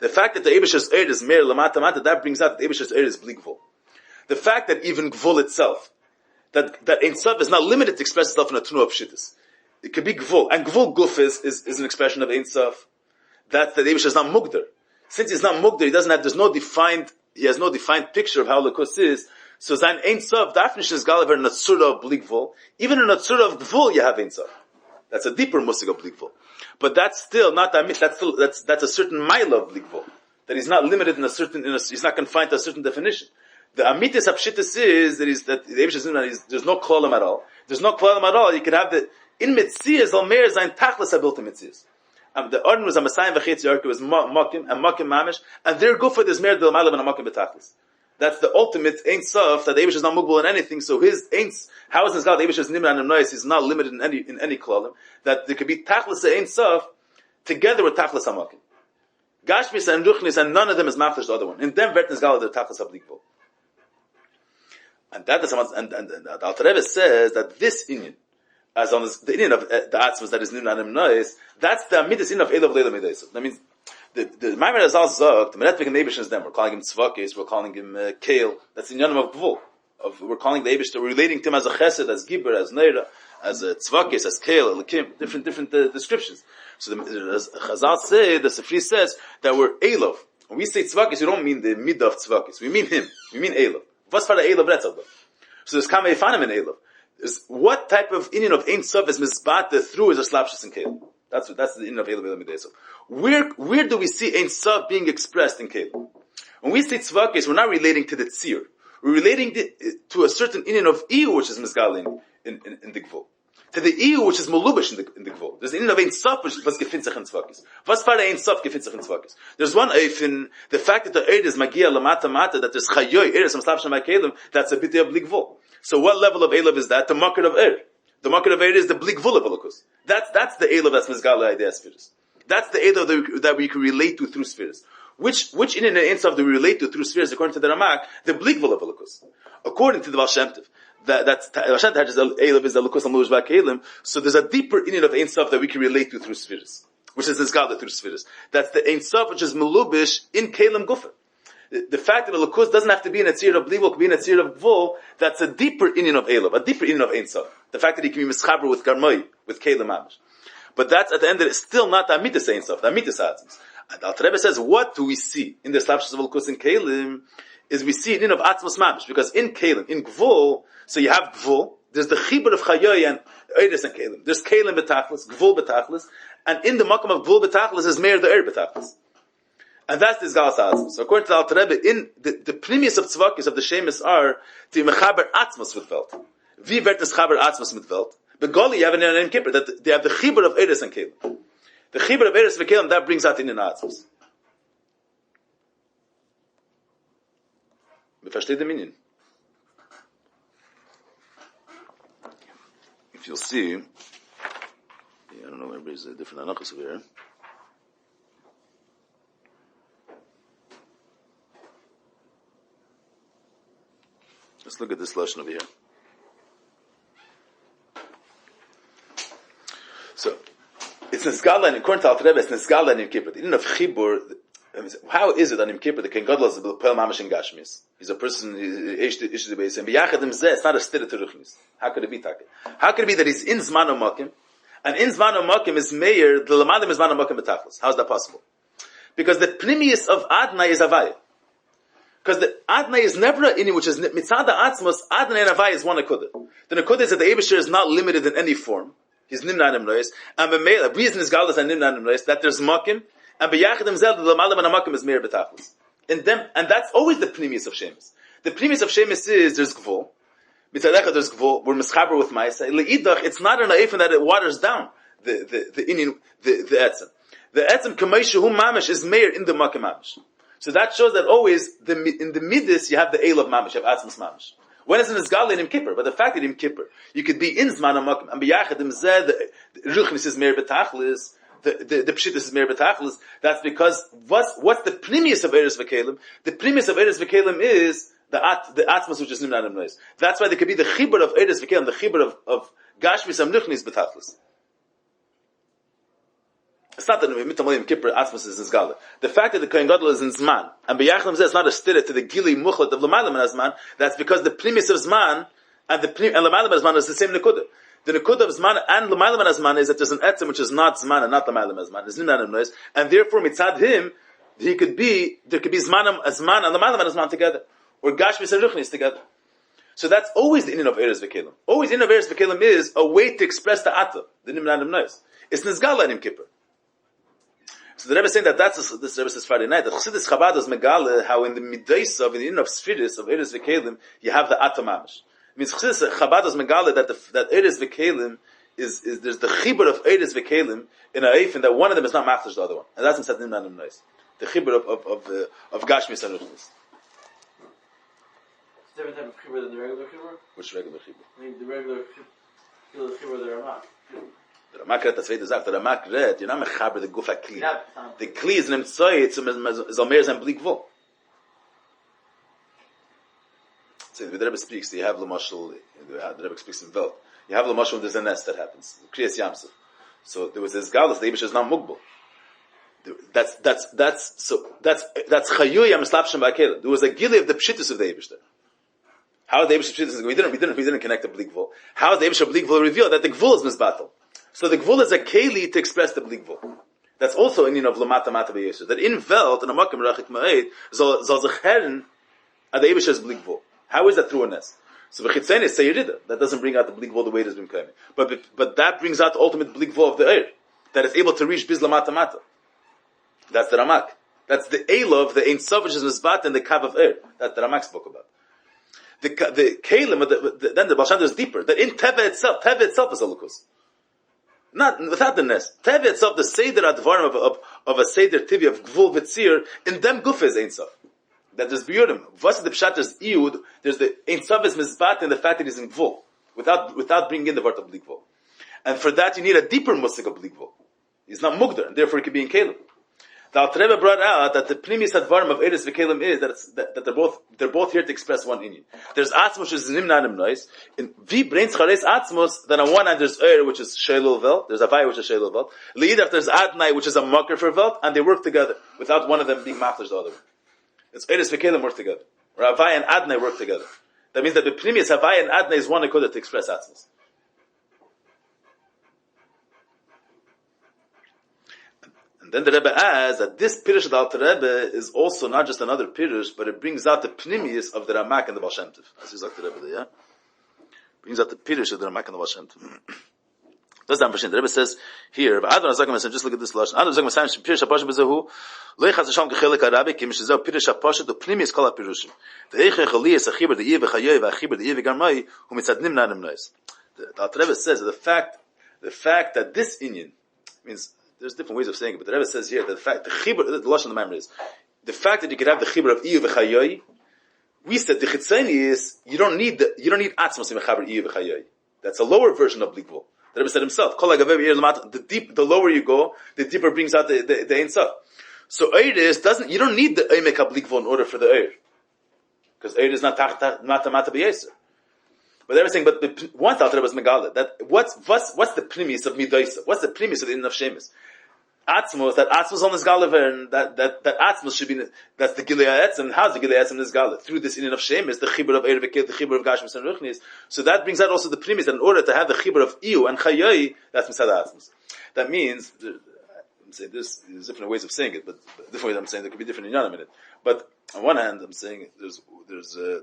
The fact that the Eibishter's Eid is Meir Lamata Mata, that brings out that the Eibishter's Eid is Bli Gvul. The fact that even Gvul itself, that Ein Sof is not limited to express itself in a Tunu of Shittis. It could be Gvul. And Gvul Guf is an expression of Ein Sof. That the Eibishter is not Mugdar. Since he's not Mugdar, he has no defined picture of how Lakus is. So Zain Ein Sof, the Afnish is Galaver in a Tzura of Bli Gvul. Even in a Tzura of Gvul, you have Ein Sof. That's a deeper musig of Bli Gvul. But that's still not that's a certain mile of Bli Gvul. That he's not limited in he's not confined to a certain definition. The Amitis Hapshitis is that the Eibush there's no Klolim at all. There's no Klolim at all. You could have in Mitzias, Almeir Zain Tachlis Abil to Mitzias. The Orden was a Messiah V'chetz Yarka was Makim and Makim Mamish, and their go for this Meir Del Malav and a Makim B'Tachlis. That's the ultimate Ein Sof, that the Eibush is not mugable in anything, so his Ein's, how is this God, the Eibush is Nimra and Nois, he's not limited in any Klolim, that there could be Tachlis Ein Sof, together with Tachlis HaMakim. Gashmis and Ruchnis, and none of them is mafresh the other one. In them, Vertnis Gala, the Tachlis HaBlikvul. And that is, and the Alter Rebbe says that this Inyan, as on the Inyan of the Atzmas that is Nimra and Nois, that's the Amidas Inyan of Elav Leila Medeisav. That means, the Mamer Azal Zog, the Menetvik and Eibush is them. We're calling him Tzvakis, we're calling him Kale. That's the Inyanim of Gvul. We're calling the Eibush, we're relating to him as a Chesed, as Gibber, as Neira, as Tzvakis, as Kale, Elikim, different descriptions. So as Chazal say, the Sifri says that we're Elov. When we say Tzvakis, we don't mean the Midah of Tzvakis. We mean him. We mean Elov. What's for the Elov Retzal? So there's Kamei Fanim in Elov. What type of Inyan of Ein Sof is Mizbata through is a Slapshus and Kale. That's the Inyan of Elov Midesov. Where do we see Ein Sof being expressed in Kale? When we say Tzvakis, we're not relating to the Tzir. We're relating to a certain Inyan of Iyu, which is Mizgal in the Gvul. To the Iyu, which is Malubish in the Gvul. There's an Inyan of Ein Sof, which was Gefinzach in Tzvakis. Was for the Ein Sof Gefinzach in Tzvakis? There's one in the fact that the Eid is Magia Lamata Mata, that there's Chayoy, Eid is Samslap Shemai Kelim, that's a bit of Bli Gvul. So what level of Elav is that? The market of Eid. The market of Eid is the Bli Gvul of Elokus. That's the Elav that's Mizgal Idea Spheres. That's the Elav that we can relate to through spheres. Which Inyan and Ein Sof do we relate to through spheres according to the Ramak? The Bli Gvul of Elokus. According to the Baal Shem Tov. That's Baal Shem Tov has Elav is the Elokus Al-Mulish Ba-Kelim. So there's a deeper Inyan of Ein Sof that we can relate to through spheres. Which is Mizgal through spheres. That's the Ein Sof which is Melubish in Kelim Gufa. The fact that a Lakus doesn't have to be in a tzir of Blivul, could be in a tzir of Gvul, that's a deeper Inyan of Elav, a deeper Inyan of Ein Sof. The fact that he can be mischaber with Garmai, with Kelim Mamish. But that's at the end of it, still not the Amitas Ein Sof, the Amitas Atzmas. And the Alter Rebbe says, what do we see in the slapshus of Lakus in Kelim, is we see an Inyan of Atzmas Mamish, because in Kelim, in Gvul, so you have Gvul, there's the Chibur of Chayoy and Eiris and Kelim. There's Kelim Betachlis, Gvul Betachlis, and in the Makam of Gvul Betachlis is Meir the Eir Betachlis. And that's this Galas Atzmos. So according to the Alter Rebbe, in the premise of Tzvakis, of the Shemis are to mechaber Atzmos with Welt. Wie wird es chaber Atzmos mit Welt? Begoli, you have in Yom Kippur, that they have the Chibur of Eiris and Kelim. The Chibur of Eiris and Kelim, that brings out in Atzmos. Wir verstehen den Minyan. If you'll see, I don't know, maybe there's a different anachos over here. Let's look at this lesson over here. So, it's Nesgala, and according to Alter Rebbe, it's Nesgala and Yom Kippur. The Inyan of Chibur, how is it on Yom Kippur, the Ken Gadol is the Pel Mamash and Gashmis? He's a person, Ish the Beis, and B'yachadim Zeh, it's not a stira to Ruchnis. How could it be, Taka? How could it be that he's in Zman Makim, and in Zman Makim is Meir, the Lamadim is Zman Makim Betachlis? How is that possible? Because the Pnimius of Adnai is Avaya. Because the Adnai is never an Inyan, which is Mitzad Atzmos, Adnai and Havai is one Nekuda. The Nekuda is that the Eibusher is not limited in any form. He's Nimna Nimnois. And the reason is Galas and Nimna Nimnois, that there's Makim, and B'Yachid Zel, the Lamalam and Makim is Meir B'Tachlis. And that's always the Pnimius of Shemus. The Pnimius of Shemus is, there's Gvul. Mitzadecha, there's Gvul. We're Mischaber with Maisa. Le'idach, it's not an Eifin that it waters down the Inyan, the Etzem. The Etzem Kameishu Hu Mamish is Meir in the Makim Mamish. So that shows that always, in the Midas, you have the Eil of Mamish, you have Atzmas Mamish. When it's in Izgal in Yom Kippur, but the fact that Yom Kippur, you could be in Zman HaMakim, and B'Yachadim Zeh, the Ruchnis is Meir B'Tachlis, the Pshitis is Meir B'Tachlis, that's because, what's the Pnimius of Eretz V'Kelim? The Pnimius of Eretz V'Kelim is the Atzmas, which is Nimna Nimnois. That's why there could be the Chibur of Eretz V'Kelim, the Chibur of Gashmis and Ruchnis B'Tachlis. It's not that Mitam Yom Kippur Atzmas is Nizgala. The fact that the Kohen Gadol is in Zman, and B'Yachdim Zeh is not a stira to the Gili Muchlat of L'Malam and Zman, that's because the Pnimis of Zman, and L'Malam and Zman is the same Nekuda. The Nekuda of Zman and L'Malam and Zman is that there's an Etzem which is not Zman and not L'Malam and Zman, it's Nimnan and Nois, and therefore mitzad him, there could be Zman and L'Malam and Zman together, or Gashmis and Ruchnis together. So that's always the Inyan of Eretz V'Kelim. Always the Inyan of Eretz V'Kelim is a way to express the Atta, the Nimnan and Nois. It's Nizgala in Yom Kippur. So the Rebbe is saying that this Rebbe says Friday night, that Chassidus Chabad is Megale, how in the Midays of, in the Inyan of Sfiris, of Eretz V'Kelim, you have the Atta Mamish. It means Chassidus Chabad is Megale, that Eretz V'Kelim is, there's the Chibur of Eretz V'Kelim in a Eif, and that one of them is not Machtash the other one. And that's in Sadim Nanim Nois. The Chibur of Gashmis and Ruchnis. It's a different type of Chibur than the regular Chibur? Which regular Chibur? I mean, the regular Chibur of the Ramak. The Ramak read the zweite Sache. The Ramak read, you're not mechaber the Gufa Kli. The Kli is in Imtzoi, it's Zomer Zem Bli Gvul. So the Rebbe speaks, you have L'mashal, the Rebbe speaks in Velt. You have L'mashal when there's a nest that happens. Kriyas Yamsuf. So there was this Galus, the Eibush is not Mugbal. That's Chayuy Yam Slapshem Ba'akelim. There was a Gili of the Pshittus of the Eibush there. How is the Eibush Pshittus? We didn't connect the Bli Gvul. How is the Eibush Bli Gvul revealed that the Gvul is Mizbatal? So the Gvul is a Keli to express the Bli Gvul. That's also in of Lamata Mata B'Yeshu. That in Velt, in a Makim Rachik Ma'ed, Zol Zecheren, at the Eibush is Bli Gvul. How is that through a nest? So v'chitzayin is Seyrida. That doesn't bring out the Bli Gvul the way it has been claiming. But that brings out the ultimate Bli Gvul of the Eir. That is able to reach Biz Lamata Mata. That's the Ramak. That's the Eilov, the Ein Sof, which is Mizbat, and the Kav of Eir. That the Ramak spoke about. The Kalim, then the Baal Shem is deeper. That in Teva itself is a Lukus. Not, without the nest. Teva itself, the Seder Advarim of a Seder Tivi of Gvul Vitzir, in them Guf is Ein Sof. That there's Biyurim. Vasa the Pshat is Iyud, there's the Ein Sof is Mizbat, and the fact that he's in Gvul. Without bringing in the word of Bli Gvul. And for that, you need a deeper Musik of Bli Gvul. He's not Mugdar, and therefore he could be in Kalim. The Alter Rebbe brought out that the Pnimis Advarim of Eretz V'Kelim is that they're both here to express one Inyan. There's Atzmos, which is Nimna Nimnois. In Vi Brains Chares Atzmos, then on one hand there's Eir, which is Sheilul Velt. There's Avai, which is Sheilul Velt. Leidach, there's Adnai, which is a Makar for Velt, and they work together without one of them being Maflash the other one. It's Eretz V'Kelim work together. Or Avai and Adnai work together. That means that the Pnimis Avai and Adnai is one Nekuda to express Atzmos. Then the Rebbe adds that this Pirush of the Alter Rebbe is also not just another Pirush, but it brings out the Pnimius of the Ramak and the Baal Shem Tov. That's exactly the Rebbe there, yeah? Brings out the Pirush of the Ramak and the Baal Shem Tov. That's the Amphashin. The Rebbe says here, just look at this Lashon. Adon Zagam Hashem, Pirush HaPasha B'zehu, Lo Yichaz Hashem Kechelek HaRabbi, Ki Mishizeu Pirush HaPasha, Do Pnimius Kol HaPirushim. The Eichech Aliyas HaChibur, The Yiv HaChayoy, VaChibur, The Yiv HaGarmai, Hu Mitzad Nimna Nimnois. The Alter Rebbe says that the fact that this Inyan means, there's different ways of saying it, but the Rebbe says here that the chibur, the lashon of the Mamer is the fact that you could have the chibur of iyu v'chayoy. We said the chitzeni is you don't need atzmos in mechaber iyu v'chayoy. That's a lower version of Bli Gvul. The Rebbe said himself, the lower you go, the deeper brings out the Ein Sof. So Eir you don't need the Eimek HaBli Gvul in order for the Eir, because Eir is not mata b'yeser. But they were saying, but once Alter Rebbe was Megala, that what's the premise of Midaisa? What's the premise of the Inyan of Shemus? Atzmos, that Atzmos on this Galaver, and that Atzmos should be, that's the Gilei Etzem. How's the Gilei Etzem this Gala? Through this Inyan of Shemus, the Chibur of Eir V'Kel, the Chibur of Gashmis and Ruchnis. So that brings out also the premise that in order to have the Chibur of Iyu and Chayoi, that's Misad Atzmos. That means, saying there's different ways of saying it, but different ways I'm saying there could be different inyanim in it. But on one hand, I'm saying there's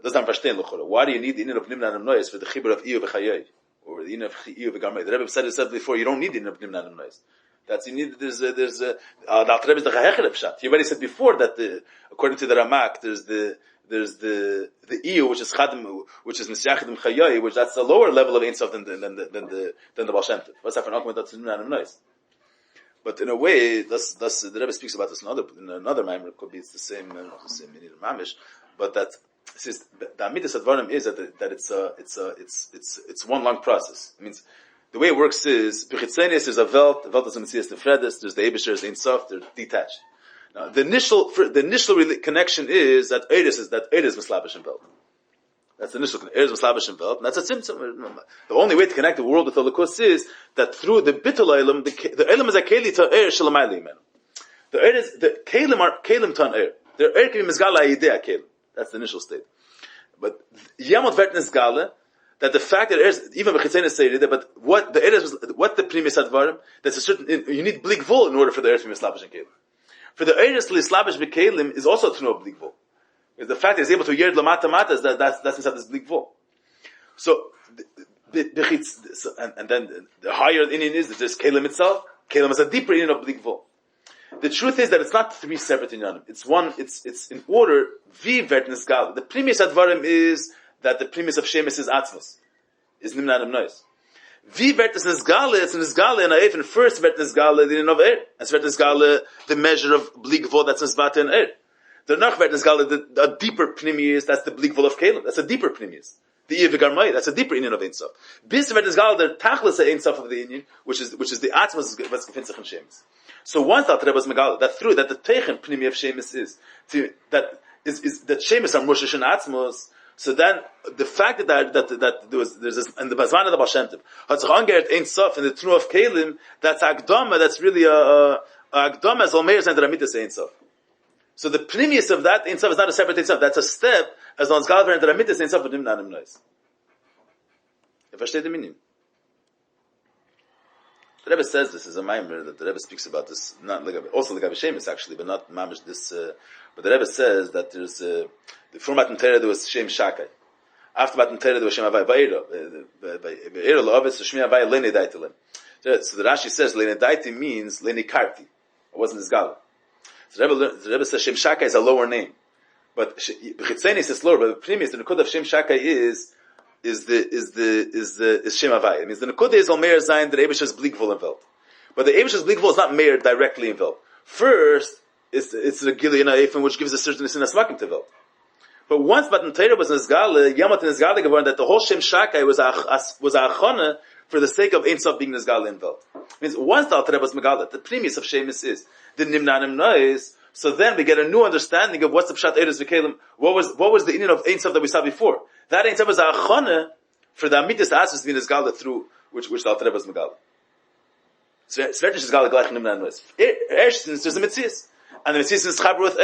doesn't verstehen l'chora. Why do you need the inyan of nimna and noise for the chibur of iyu v'chayei or the inyan of iyu v'garmei? The Rebbe said it before. You don't need the inyan of nimna and noise. That's you need. There's the Rebbe is the chahecher pshat. He already said before that according to the Ramak, there's the iyu which is chadim, which is nisyachidim chayei, which that's a lower level of ein sof than the Baal Shem Tov. What's that for an argument that's nimna and noise? But in a way, that's the Rebbe speaks about this in another Mamer. It could be it's the same meaning of mamish, but that says the amidas advarim is that it's one long process. It means the way it works is b'chitzenis there's a velt is a metzias nefredes. There's the Eibusher, there's ein sof, they're detached. Now the initial connection is that Eires is mislabish and velt. That's the initial Eres Maslabish and Velt, and that's a symptom. The only way to connect the world with the Elokus is that through the Bittul Eilim, the Eilim is a Keli to Eir Shalamayli Imenu. The Kelim are Kelim to an Eir. They're Eir Kivim Mizgala Ayidea Kelim. That's the initial state. But Yamot Vert Nizgala, that the fact that Eir, even Bechitzein is saying but what the Eir what the Primis Advarim, that's a certain, you need Blik Vol in order for the Eir to be Mislabish and Kelim. For the Eir to Mislabish Bekelim is also to know Blik Vol. The fact that he's able to yerd lamata mata is that's inside this blik vol. So, and then the higher the Indian is, there's kelim itself. Kelim is a deeper Indian of blik vol. The truth is that it's not three separate inyanim. It's one. It's in order. Vi vertnis gal. The premise advarim is that the premise of shemis is atzmos, is nimna and noise. Vi vertnis nisgale. It's nisgale and even first vertnis gale the in of air. It's vertnis gale the measure of blik vol that's nisbata and air. The Nachvert is called a deeper pnimius, that's the Blikvul of Caleb, that's a deeper pnimius. The Ivigarmai, that's a deeper Indian of Ein Sof. Bisvert is called the Tachlis Ein Sof of the Indian, which is the Atzmas was Gefinzach and Shemis. So once that Rebbe was Megal, that the Teichen pnimi of Shemis is that Shemis are Moshish and Atzmos. So then the fact that there's this, and the Bazman of the Baal Shem Tov hat sich angehört Ein Sof in the Tnu of Caleb, that's Agdama, that's really a Agdama as Olmeir and the Ramitas Ein Sof. So the pnimius of that Ein Sof is not a separate Ein Sof. That's a step as long as God and the Ramitas Ein Sof with him not him noise. You understand the meaning? The Rebbe says this is a Mamer that the Rebbe speaks about this. Not also the Gabi Shemis actually, but not Mamish this. But the Rebbe says that there's the format in Torah there was Shem Shakai. After Matan Torah there was Shem Havai Ba'ira. Ba'ira lo'avetz Shem Havai Leni Daitilim. So the Rashi says Leni Daiti means Leni Karti. It wasn't his Gala. So the Rebbe says Shem Shakai is a lower name, but B'chitzenis is lower. But the premise, the Nukud of Shem Shakai is Shem Havai. It means the Nukud is Omer Zayin that Eibush is Blikvul involved, but the Eibush is Blikvul is not Meir directly involved. First, it's the Gili Eifim which gives a certain Sinasmakim to involve. But once Matan Torah was Nizgale, Yamat Nizgale Gavon that the whole Shem Shakai was a Achana for the sake of Ein Sof being Nizgale involved. It means once the Alter Rebbe was Megala, the premise of Shemis is the Nimnanim Noise. So then we get a new understanding of what's the Pshat Eres V'Kelim. What was the Indian of Ein Sof that we saw before? That Ein Sof was a Achana for the Amitis Asus to be Nizgale through which the Alter Rebbe was Megala. Svertish Nizgale gleich Nimnanim Noise. Erstens there's a Metzias, and the Metzias is Chaber with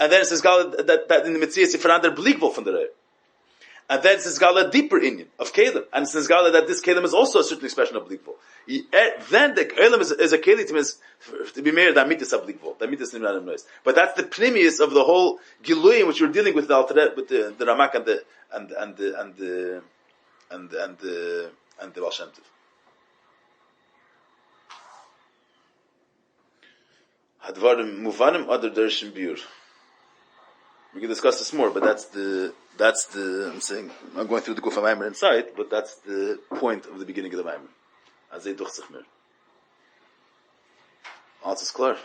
and then it's Nizgale that in the Metzias you find their Blikvul from the and then it's Nizgale a deeper Indian of Kelim, and it's Nizgale that this Kelim is also a certain expression of Blikvul. Then the Kelim is a Kelim to be made that Mitzvah of Blikvul, that Mitzvah Nimnanim Noise. But that's the premise of the whole Gilui in which we're dealing with the Ramak and the Baal Shem Tov. Hadvarim Muvanim Adar Dershim Biur. We can discuss this more, but that's the I'm saying I'm going through the Gufa Mamer inside, but that's the point of the beginning of the Mamer. Azay Duch Zichmer. Answer's clear.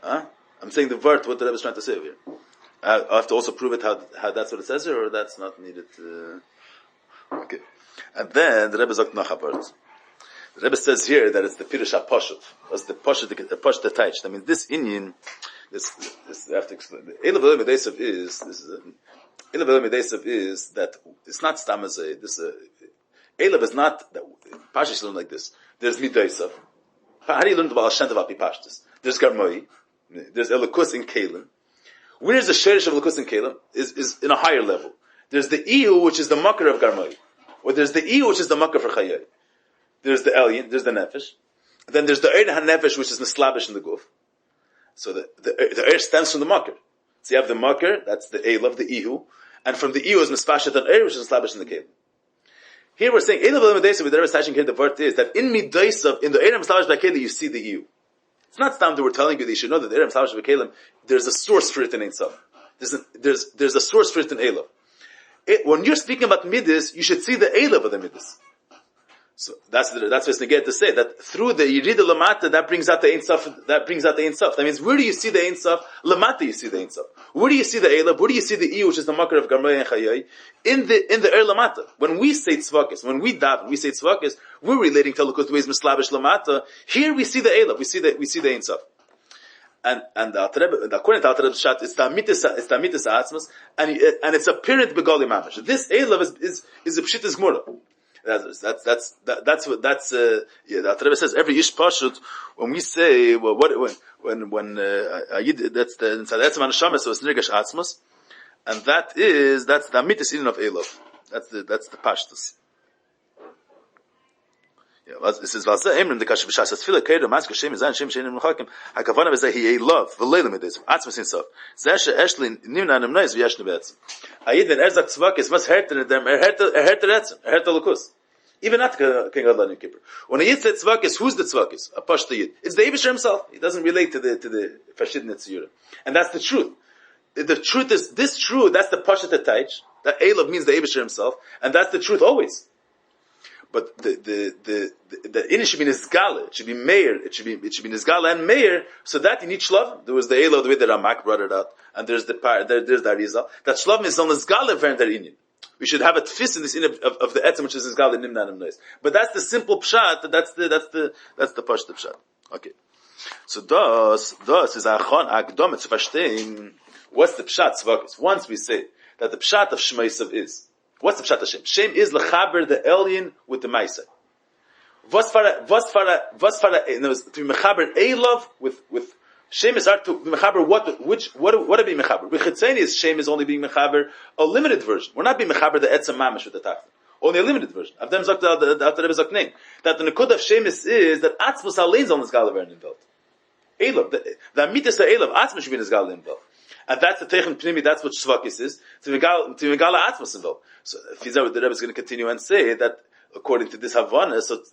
I'm saying the word what the Rebbe is trying to say over here. I have to also prove it how that's what it says here, or that's not needed. Okay. And then the Rebbe sagt noch a word. The Rebbe says here that it's the Pirush HaPoshut. That's the Poshut, the Taich. I mean, this Inyan, this I have to explain. The Eilav Elam Edesav is that it's not Stamazay. This Eilav is not that Pashas learn like this. There's Midaisav. How do you learn the Baal Shem Tov Api Pashtas? There's Garmoi. There's Elokus in Kalim. Where's the Sherish of Elokus in Kalim? Is in a higher level. There's the Iyu, which is the Makar of Garmoi. Or there's the Iyu, which is the Makar for Chayai. There's the Elyon, there's the Nefesh. Then there's the Eir HaNefesh, which is Mislabish in the Guf. So the Eir stems from the Makar. So you have the Makar, that's the Eilav, the Ihu, and from the Ihu is Mispashat and Eir, which is Mislabish in the Kelim. Here we're saying, Eilav Lemedesa, with the Rebbe Sashing here, the word is that in Midaisav, in the Eir Mislabish by Kelim, you see the Ihu. It's not time that we're telling you that you should know that the Eir Mislabish by Kelim, there's a source for it in Ein Sof. There's a source for it in Eilav. When you're speaking about Midas, you should see the Eilav of the Midas. So that's what it's negate to say, that through the Yerida Lamata, that brings out the Ein Sof, that means, where do you see the Ein Sof? Lamata you see the Ein Sof. Where do you see the Eilav? Where do you see the Iyu, which is the Makar of Garmai and Chayai? In the Eir Lamata. When we say Tzvakis, when we daven, we say Tzvakis, we're relating to Lukus the ways Mislabish Lamata. Here we see the Eilav, we see the Ein Sof. And according to Alter Rebbe's Shat, it's the Amitis Atzmas, and it's a period Begali Mamash. This Eilav is a Pshitas Gmura. That's what the Rebbe says. Every ish pashut, when we say, well, when that's the inside the etzem neshama, so it's nirgash atzmas, and that's the amitis inin of Eilav. That's the pashtus. Yeah, this is valze emrim the kashav shas tefila keder mas kashem zayin shem shenim mechakim hakavana bezeh he love v'leilam midas atzmas insof zeh she'eshlin nimna nemnais v'yashne be'etzem ayid ben erzak tzvakis was herter dem herter etzem herter lukus. Even not King Allah and Kippur. When a Yid said Tzvakis, who's the Tzvakis? A Pashta Yid. It's the Eibusher himself. He doesn't relate to the Fashid Netziyura. And that's the truth. The truth is, this truth, that's the Pashat Taich. That Eilav means the Eibusher himself. And that's the truth always. But the Inish should be Nizgala. It should be Meir. It should be Nizgala and Meir. So that you need Shlav. There was the Eilav, the way that Ramak brought it out. And there's the Arizal. That Shlav is on Nizgala for their Inyan. We should have a tfis in this of the etzem, which is gal and nimna noise. But that's the simple pshat. That's the pashta pshat. Okay. So das is achon akdom to verstehen. What's the pshat tzvakis? Once we say that the pshat of shmeisav is, what's the pshat of shem? Shem is lechaber the alien with the ma'isa. Was fara to be mechaber Eilav with Shem is to be mechaber what are being mechaber? B'chitzeni is Shem is only being mechaber a limited version. We're not being mechaber the etzem mamash with the tachta. Only a limited version. Avdem sagt the Rebbe sagt name. That the nekud of Shem is that atzmos alein zon is galaver in welt. Eilav the amitis the Eilav atzmos should be in his gal in welt. And that's the techen pnimi. That's what shvakis is to megala atzmos in welt. So if he's out, the Rebbe is going to continue and say that according to this Havana, so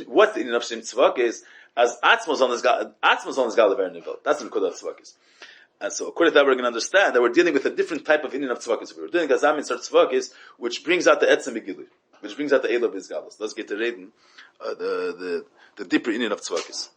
what's the inyan of Shem tzvakis? As atzmos on his galaver in welt. That's the nekud of tzvakis. And so, according to that, we're going to understand that we're dealing with a different type of inyan of tzvakis. We're doing gazam in tzvakis, which brings out the etzem begilui, which brings out the Eilav Izgalos. Let's get to reading the deeper inyan of tzvakis.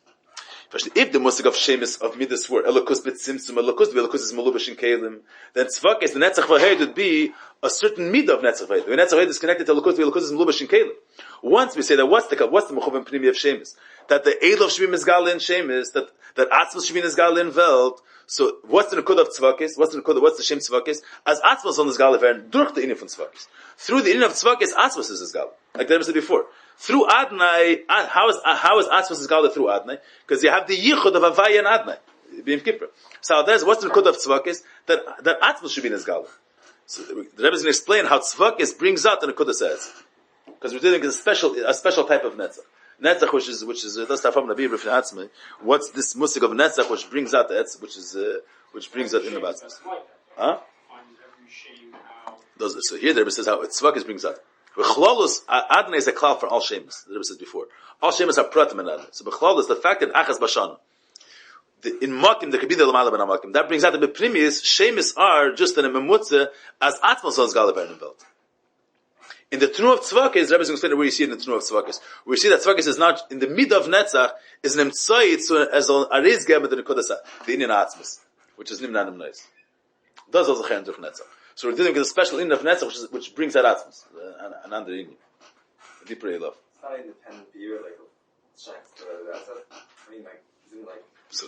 If the musik of shemis of midas were elokus b'tzimtzum, elokus is malubish in kelim, then tzvakis, the netzach v'heid would be a certain midah of netzach v'heid. The netzach v'heid is connected to elokus is malubish in kelim. Once we say that what's the mechuvim pnimi of shemis, that the Eilav should be mizgal in shemis, that atzmos should be mizgal in veld. So what's the nekud of tzvakis? What's the shem tzvakis? As atzmos on the zgal evern durch the inyan von tzvakis. Through the inyan of tzvakis, atzmos is zgal. Like the Rebbe said before. Through Adnai, how is atzmos zgal through Adnai? Because you have the yichud of Avaya and Adnai, being Kippur. So there's what's the nekud of tzvakis? That atzmos should be in zgal. So the Rebbe is going to explain how tzvakis brings out the nekud says. Because we're dealing with a special type of netzach. Netzach, which is that's the from Nabi Rifnatzme. What's this musik of netzach, which brings out the etz, which brings out in the batzmas? Huh? So here the Rebbe says how tzvakis brings out. B'chlolus Adnei is a klal for all shemis. The Rebbe says before. All shemis are pratim and Adnei. So b'chlolus the fact that achas bashana. In makim there could be the lamala ben makim. That brings out the beprimis shemis are just in a memutze as atzmos on zgalaver in belt. In the Tnu of Tzvakis, Rebbe is going to explain where you see it in the Tnu of Tzvakis. Where you see that Tzvakis is not, in the mid of Netzach, is an emtsayit, so as an ariz geba the Nekodasa, the Inyan Atzmis, which is Nimna Nimnais. Does also chen durch Netzach. So we're dealing with a special Inyan of Netzach, which brings that Atzmis, an under Inyan. A deeper Eilav. It's not an independent view, like, shacks, I mean, like, isn't like, so,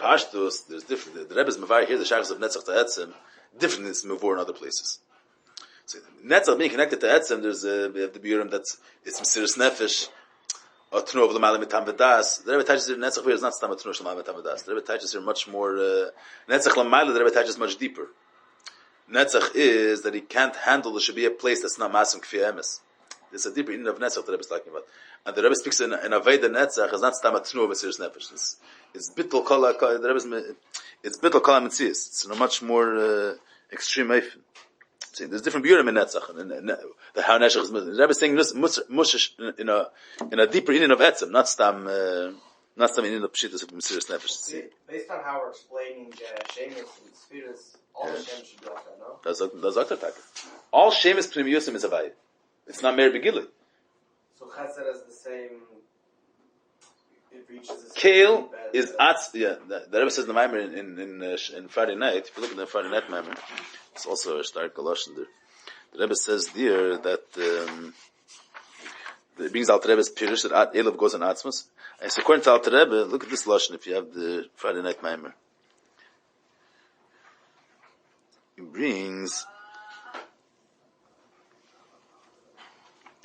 Pashtus, there's different, the Rebbe's Mavar here, the shacks of Netzach to Etzim, different than it's Mavor in other places. So Netzach being connected to Etzem, we have the Biurim that's it's Mesiris Nefesh, or Tnu of L'Malam Mitam V'das. The Rebbe teaches here Netzach here is not Stam Tnu of L'Malam Mitam V'das. The Rebbe teaches here much more. Netzach L'Mayla, the Rebbe teaches much deeper. Netzach is that he can't handle. There should be a place that's not Masim Kfi Emes. There's a deeper in of Netzach that the Rebbe is talking about. And the Rebbe speaks in Aveda Netzach is not Stam Atnu of a serious Nefesh. It's Bittul Kala, the Rebbe it's Bittul Kala Metzias. It's in a much more extreme Eifen. See, there's different Burim in Netzach. And the how Neshach is the Rebbe is saying Mushish in a deeper in of Etzem, not Stam in of Pshitas of serious Nefesh. Based on how we're explaining Shemus and Spheres, all the Shem should be like that, no? That's Dr. Taka. All Shemus Pnimiyusim is Avayah. It's not Meir Begili. So Chesed is the same. It reaches the same. Kale is Atz. Yeah, the Rebbe says the Mamer in Friday night. If you look at the Friday night Mamer, it's also a stark Galoshen there. The Rebbe says there that it brings Alter Rebbe's Pirush that Elav goes on Atzmus. And so according to Alter Rebbe, look at this Loshen if you have the Friday night Mamer. It brings.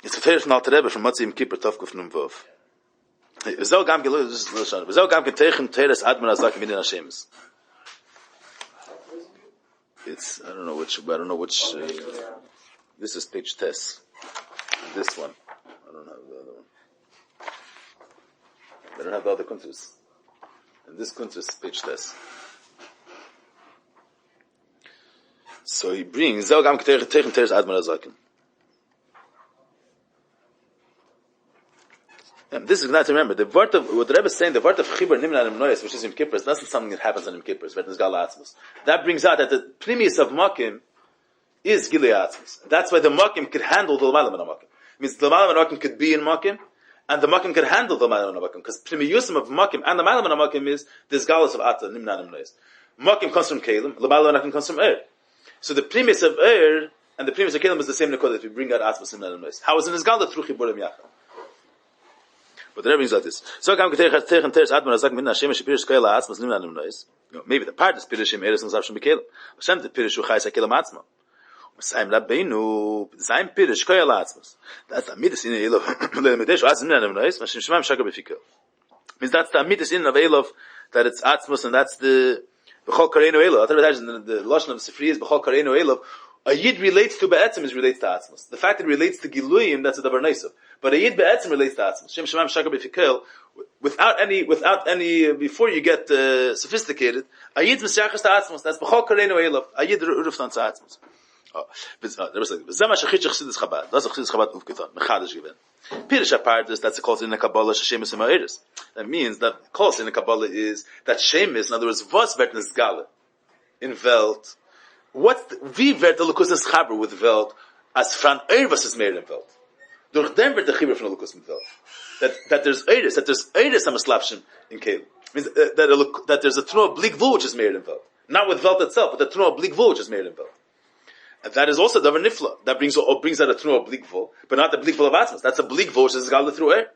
It's a fair from Alter Rebbe from Matzim Kippur Tovkuf Num Vov. V'zeh gam ketechem teres admon azak minin Hashemis. It's I don't know which. This is page test. This one. I don't have the other one. I don't have the other kuntus. And this kuntus is page test. So he brings v'zeh gam ketechem teres admon azakim. This is not to remember. The word of what the Rebbe is saying, the word of Chibur Nimna and Noyes, which is in Kippur, that's not something that happens on Yom Kippur. That brings out that the premise of Makim is Gilei Atzmus. That's why the Makim could handle the L'malam and Makim. It means the L'malam and Makim could be in Makim, and the Makim could handle the L'malam and Makim. Because Primiyusim of Makim and the L'malam and Makim is this Galus of Ata Nimna and Noyes. Makim comes from Kalim, L'malam and Makim comes from So the premise of and the premise of Kalim is the same Nekodah that we bring out Atzmus Nimna and Noyes. How is it in his Gala through Chiburim Yachal? But the Rebbe is like this. So gam ketechem teres admon azak min Hashem shepirish koyel ha'atzmos nimna nimnois. Maybe the part is pirishim eres nusaf shem bekelim. Hashem the pirish hu chayis hakelim atzmo. Mesayim Rabbeinu zayin pirish koyel ha'atzmos. That's the midas in Elov le'medesh atzmos nimna nimnois. Mashem shemaim shakar befikil. Means that's the midas in of Elov that it's atzmos and that's the b'chol kareinu Elov. The lashon of Sifri is b'chol kareinu Elov. A yid relates to be'etzim is relates to atzmos. The fact that it relates to giluyim, that's a davar neisav. But a yid be'etzim relates to atzmos. Shem shemam shakar b'fikil, without any, before you get sophisticated, a yid misyachas to atzmos. That's b'chol kareinu elav. A yid ruftan to atzmos. There was like, Zema shachit chassidus Chabad. That's a chassidus Chabad ufketan. Mechadish given. Pirish apart that's a call in the Kabbalah shemus ema'eris. That means that call in the Kabbalah is that shemus. In other words, was vertnes gale in Welt. What's wie wird der Lukus Chaber with Welt as Fran Eirvas is made in Welt? Durch dem wird der Chibur from the Lukus in Welt. That there's Eiris am Slapshim in Kalim. Means that there's a Tno Blig Vu which is made in Welt. Not with Welt itself, but the Tno Blig Vu which is made in Welt. And that is also Davar Nifla. That brings out a Tno Blig Vu, but not the Blig Vu of Atmas. That's a Blig Vu which is Gala through air.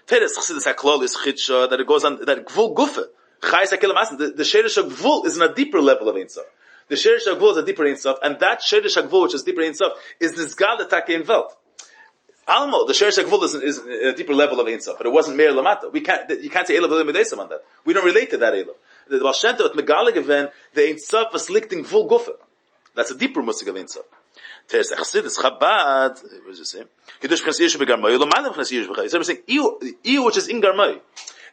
Teres Chassidus HaKlol is Chitsha, that it goes on, that Gvul Gufe. Chayis HaKelim Asma. The Sherish HaGvul is in a deeper level of Ein Sof. The Sherish HaGvul is a deeper Ein Sof, and that Sherish HaGvul, which is deeper Ein Sof, is this Gala Take in Welt. Almo, the Sherish HaGvul is a deeper level of Ein Sof, but it wasn't Meir Lamata. You can't say Elav Elim Edesam on that. We don't relate to that Elav. The Baal Shem Tov at Megala Geven, the Ein Sof was lichting Gvul Gufe. That's a deeper musik of Ein Sof. Teres Echsidus Chabad, what does it say? Kiddush B'chnas Yish B'Garmai, Lomalim B'chnas Yish B'chai. So we're saying, Iyu which is in Garmai.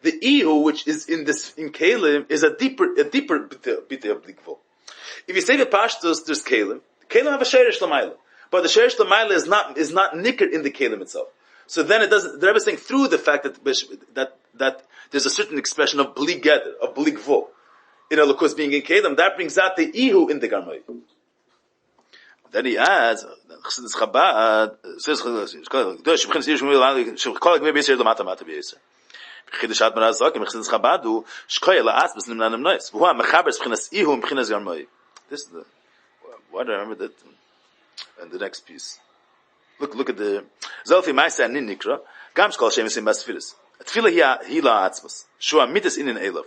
The Iyu which is in Kalim is a deeper bit of Gvul. If you say the Pashtus, there's Kalim. Kalim have a Sherish Lamayla. But the Sherish Lamayla is not nicker in the Kalim itself. So then it doesn't, the Rebbe is saying through the fact that there's a certain expression of Blig Geder, of Blig Vo, in a Lukus being in Kalim, that brings out the Ihu in the Garmai. Then he adds, Chassidus Chabad, says, Chidush Admar Azakim, Chassidus Chabad, Shkoya La'atzbus Nimnanim Nois, V'hu HaMechaber B'chinas Ihu B'chinas Garmai. This is the, why do I remember that? And the next piece. Look at the, Zolfi Maisa and Nin Nikra, Gam Shkol Shemis in Basfiris. Tfila Hila Atzmas, Shua Mitas in Elav.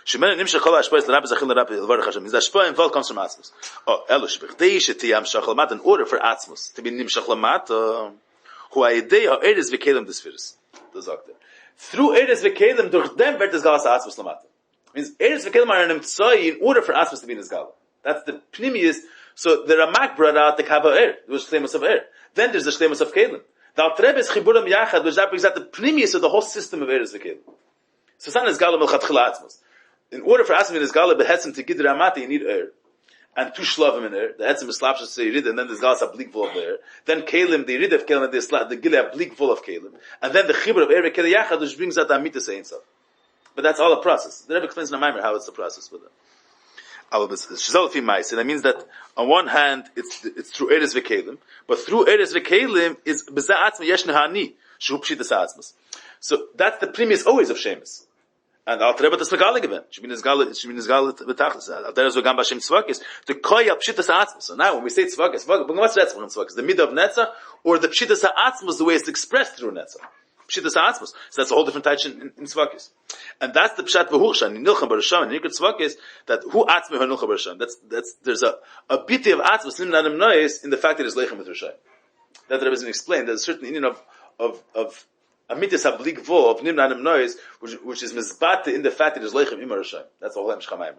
Shemen Nimshach Kol HaShpois L'Rabbi Zachil L'Rabbi L'Varach Hashem. Means that Shpoa involved comes from Atzmas. Oh, Elosh B'chdei Shetiyam Shach L'Mat, in order for Atzmas to be Nimshach L'Mat, Hu Ha'idei Ha'eres V'Kelim D'Sfiris. The Zokter. Through Eres V'Kelim, durch dem wird das Galas Atzmas L'Mat. Means Eres V'Kelim are an Emtsai in order for Atzmas to be in this Gala. That's the Pnimius. So the Ramak brought out the Kava There was Shlemus of Then there's the Shlemus of Kalim. The Alter Rebbe is chiburim yachad, which that brings out the premise of the whole system of Eretz V'Kelim. So it's not Nizgala Melchatchila Atzmos. In order for Atzmi Nizgala Behetzim to Gidr Amati, you need and two shlavim in there. The etzim is slapshas to Yerid, and then there's galas a bleak full of there. Then Kalim, the Yerid of Kalim, and the Gilei a bleak full of Kalim. And then the Chibur of Erev Keli Yachad, which brings out the Amitas Ein Sof. But that's all a process. The Rebbe explains in the Mamer how it's the process with it. So that means that on one hand, it's through Eretz V'Kalim, but through Eretz V'Kalim is B'za Atzmi Yesh Nehani, Shu Pshitas Atzmas. So that's the premise always of Shemus. And Alter Rebbe Tzvagale given. Should be Nizgale B'tachlis. Alter Rebbe Gam B'Shem Tzvakis to koyal Pshitas Ha'atzmos. So now when we say Tzvakis, what's that Tzvakis? The midah of Netzach or the Pshitas Ha'atzmos, the way it's expressed through Netzach? Pshitas Ha'atzmos. So that's a whole different type in Tzvakis. And that's the Pshat V'Huchshan in Nilcham Barasham and Yikot Tzvakis that Hu Atzmi Hu Nilcham Barasham. That's there's a biti of Atzmos in Nadim Noyes in the fact that it's Leichem with Rishayim. That the Rebbe has explained. There's a certain union of Amitis hablik vo of nimnanim noise, which is mizbate in the fact that it's leichem imar Rishayim. That's the whole Shchamayim.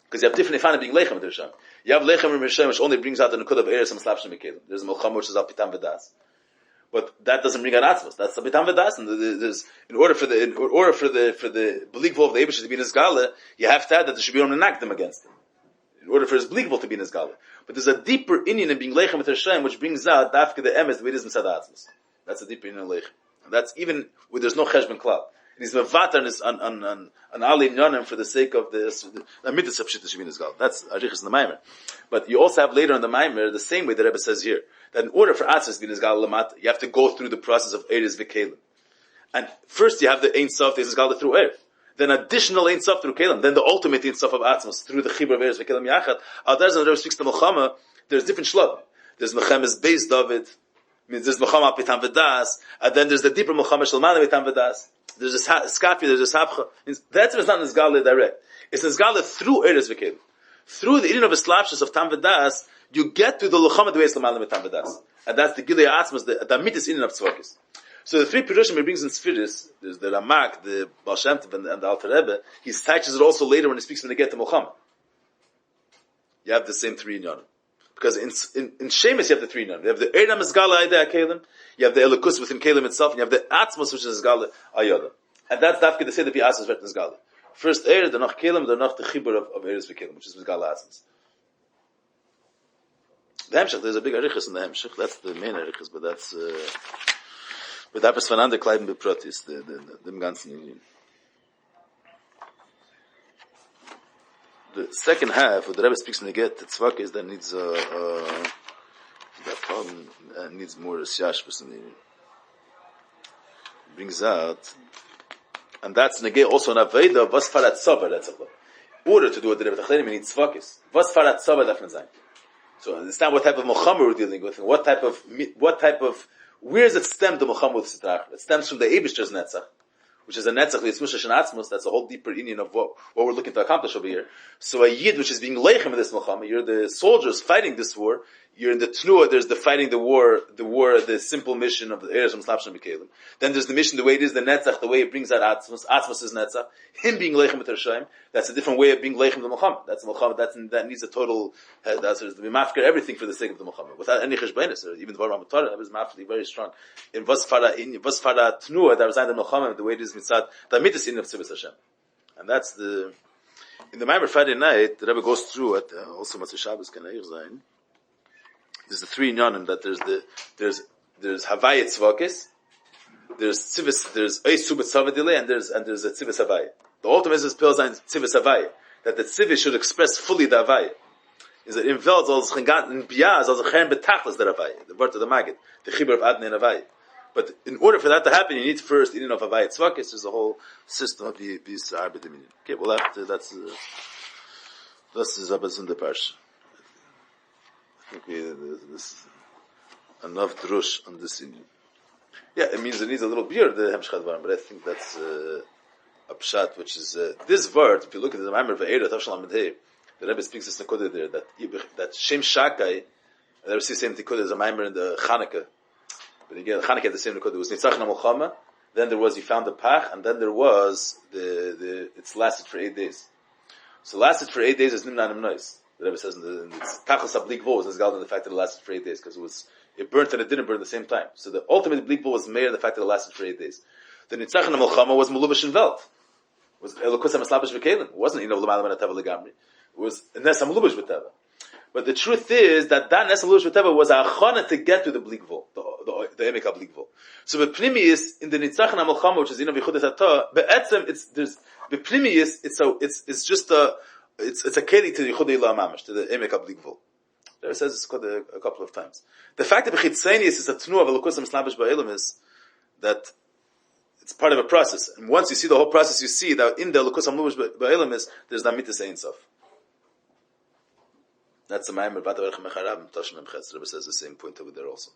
Because you have different ifana being leichem with Rishayim. You have leichem imar Rishayim, which only brings out the nukud of eres and slapshim mikelim. There's a melcham which is al pitam v'das, but that doesn't bring out atzmos. That's the pitam v'das. And there's in order for the blik vo of the Eibush to be in his gala, you have to add that there should be only nakdim against him. In order for his blik vo to be in his gala, but there's a deeper inyan in being leichem with Rishayim, which brings out dafke the emes the way it is misad atzmos. That's a deeper inyan leichem. And that's even where there's no cheshbon klal. And he's mevatar on ali nyanim for the sake of the mitzvah of shittas shivin gal. That's arichas in the Mamer. But you also have later in the Mamer the same way the Rebbe says here that in order for atzas shivin gal lamat, you have to go through the process of eres v'kelim. And first you have the ein sof eres gal through erev. Then additional ein sof through kelim. Then the ultimate ein sof of atzmos through the chibur of eres v'kelim yachad. Al there's another speaks to Melchama. There's different shlab. There's Mechemes Beis David. Means there's Melchama Pitam V'das, and then there's the deeper Melchama Shalmana Pitam V'das. There's a Skafi, there's a Sapcha. That's not Nizgale direct. It's Nizgale through Eretz V'Kelim. Through the Eden of Eslapshus of Tam V'das, you get to the Melchama the way Shalmana Pitam V'das. And that's the Gilei Atzmas, the Amitis Eden of Tzvakis. So the three Pirushim he brings in Sfiris, there's the Ramak, the Baal Shem Tov, and the Alter Rebbe, he touches it also later when he speaks when they get to Melchama. You have the same three in Yonim. Because in Shemus you have the three nun. You have the Eidam Izgala Aydei HaKelim, you have the Elokus within Kelim itself, and you have the Atzmos which is Izgala Ayoda. And that's Dafke to say that the Atzmos is written Izgala. First Eid, then noch Kelim, then noch the Chibur of Eretz V'Kelim, which is Izgala Atzmos. The Hemshech, there's a big Arichas in the Hemshech, that's the main Arichas, but that's, but that was von ander Kleiden beprotis, dem ganzen Union. The second half, where the Rebbe speaks in the get, the tzvakis that needs that problem needs more siyashvus in the brings out, and that's negay also an aveda was farat tzava. That's in order to do what the Rebbe Tachlenim needs tzvakis. Was farat tzava darf sein. So understand what type of mochama we're dealing with, and what type of where does it stem the mochama with sitrach? It stems from the Eibishter's netzach, which is a netzach litzmusha shenatzmus. That's a whole deeper union of what we're looking to accomplish over here. So a yid which is being leichem in this milchama, you're the soldiers fighting this war. You're in the tnua. There's the fighting the war, the simple mission of the eres from slapshim b'kelim. Then there's the mission, the way it is, the netzach, the way it brings out atzmus. Atzmus is netzach. Him being leichem with Rishayim. That's a different way of being leichem the milchama. That's the milchama. That needs a total. That's the mafker everything for the sake of the milchama without any cheshbainis. Even the Baruch Torah that was mafkeli very strong. In vasfara tnua that was in the milchama the way it is mitzad the mitzvah in of tzivus Hashem, and that's the in the Mamer Friday night the Rebbe goes through it. Also Matzah Shabbos can eir sein. There's the three inyanim that there's Havaya Tzvakis, there's Tzivus, there's Eis Subet Savadile, and there's a Tzivus Havaya. The ultimate is Pilzain Tzivus Havaya, that the Tzivus should express fully the Havaya. Is that in Vels als Chengat in Biyaz als Chen Betachlis the Havaya, the word of the Magid, the Chibur of Adne and Havaya. But in order for that to happen, you need first in of Havaya Tzvakis. There's a whole system of these Arbe Dominion. Okay, well that's the Zabbas in the Parsha. I think there's enough drush on this Indian. Yeah, it means it needs a little beer, the Hemshchad Varam, but I think that's a pshat, which is, this word, if you look at the Mamer Ve'era, Tavshal Amedhei, the Rebbe speaks this Nekudah there, that Shem Shakai, the Rebbe sees the same Nekudah as a Mamer in the Chanukah. But again, Chanukah had the same Nekudah. It was Nitzach Namulchama, then there was, he found the Pach, and then there was, it's lasted for 8 days. So lasted for 8 days is Nimna Nim Nois. The Rebbe says in the Tachlis Ablik Vo is galed in the fact that it lasted for 8 days because it burnt and it didn't burn at the same time. So the ultimate bleak bull was made of the fact that it lasted for 8 days. The Nitzachon HaMelchama was Melubash in Welt. It was Elokus HaMeslabash V'Kelim. It wasn't, L'malam and Ateva Legamri. It was Nes HaMelubash V'Teva. But the truth is that Nes HaMelubash V'Teva was a achana to get to the bleak bull, the Emek HaBleak bull. So the Pnimius, in the Nitzachon HaMelchama, which is Yichud Atah, Be'etzem, the Pnimius, it's just it's a keli to the Yichud Elah Mamash, to the Emek HaBleak bull. There it says it's called a couple of times. The fact that Bechitzenius is a tnu of Elokus HaMeslabash Ba'elim is that it's part of a process. And once you see the whole process, you see that in the Elokus HaMeslabash Ba'elim is, there's Namitis Ein Sof. That's the Mamer Bosi Legani. Rebbe says the same point over there also.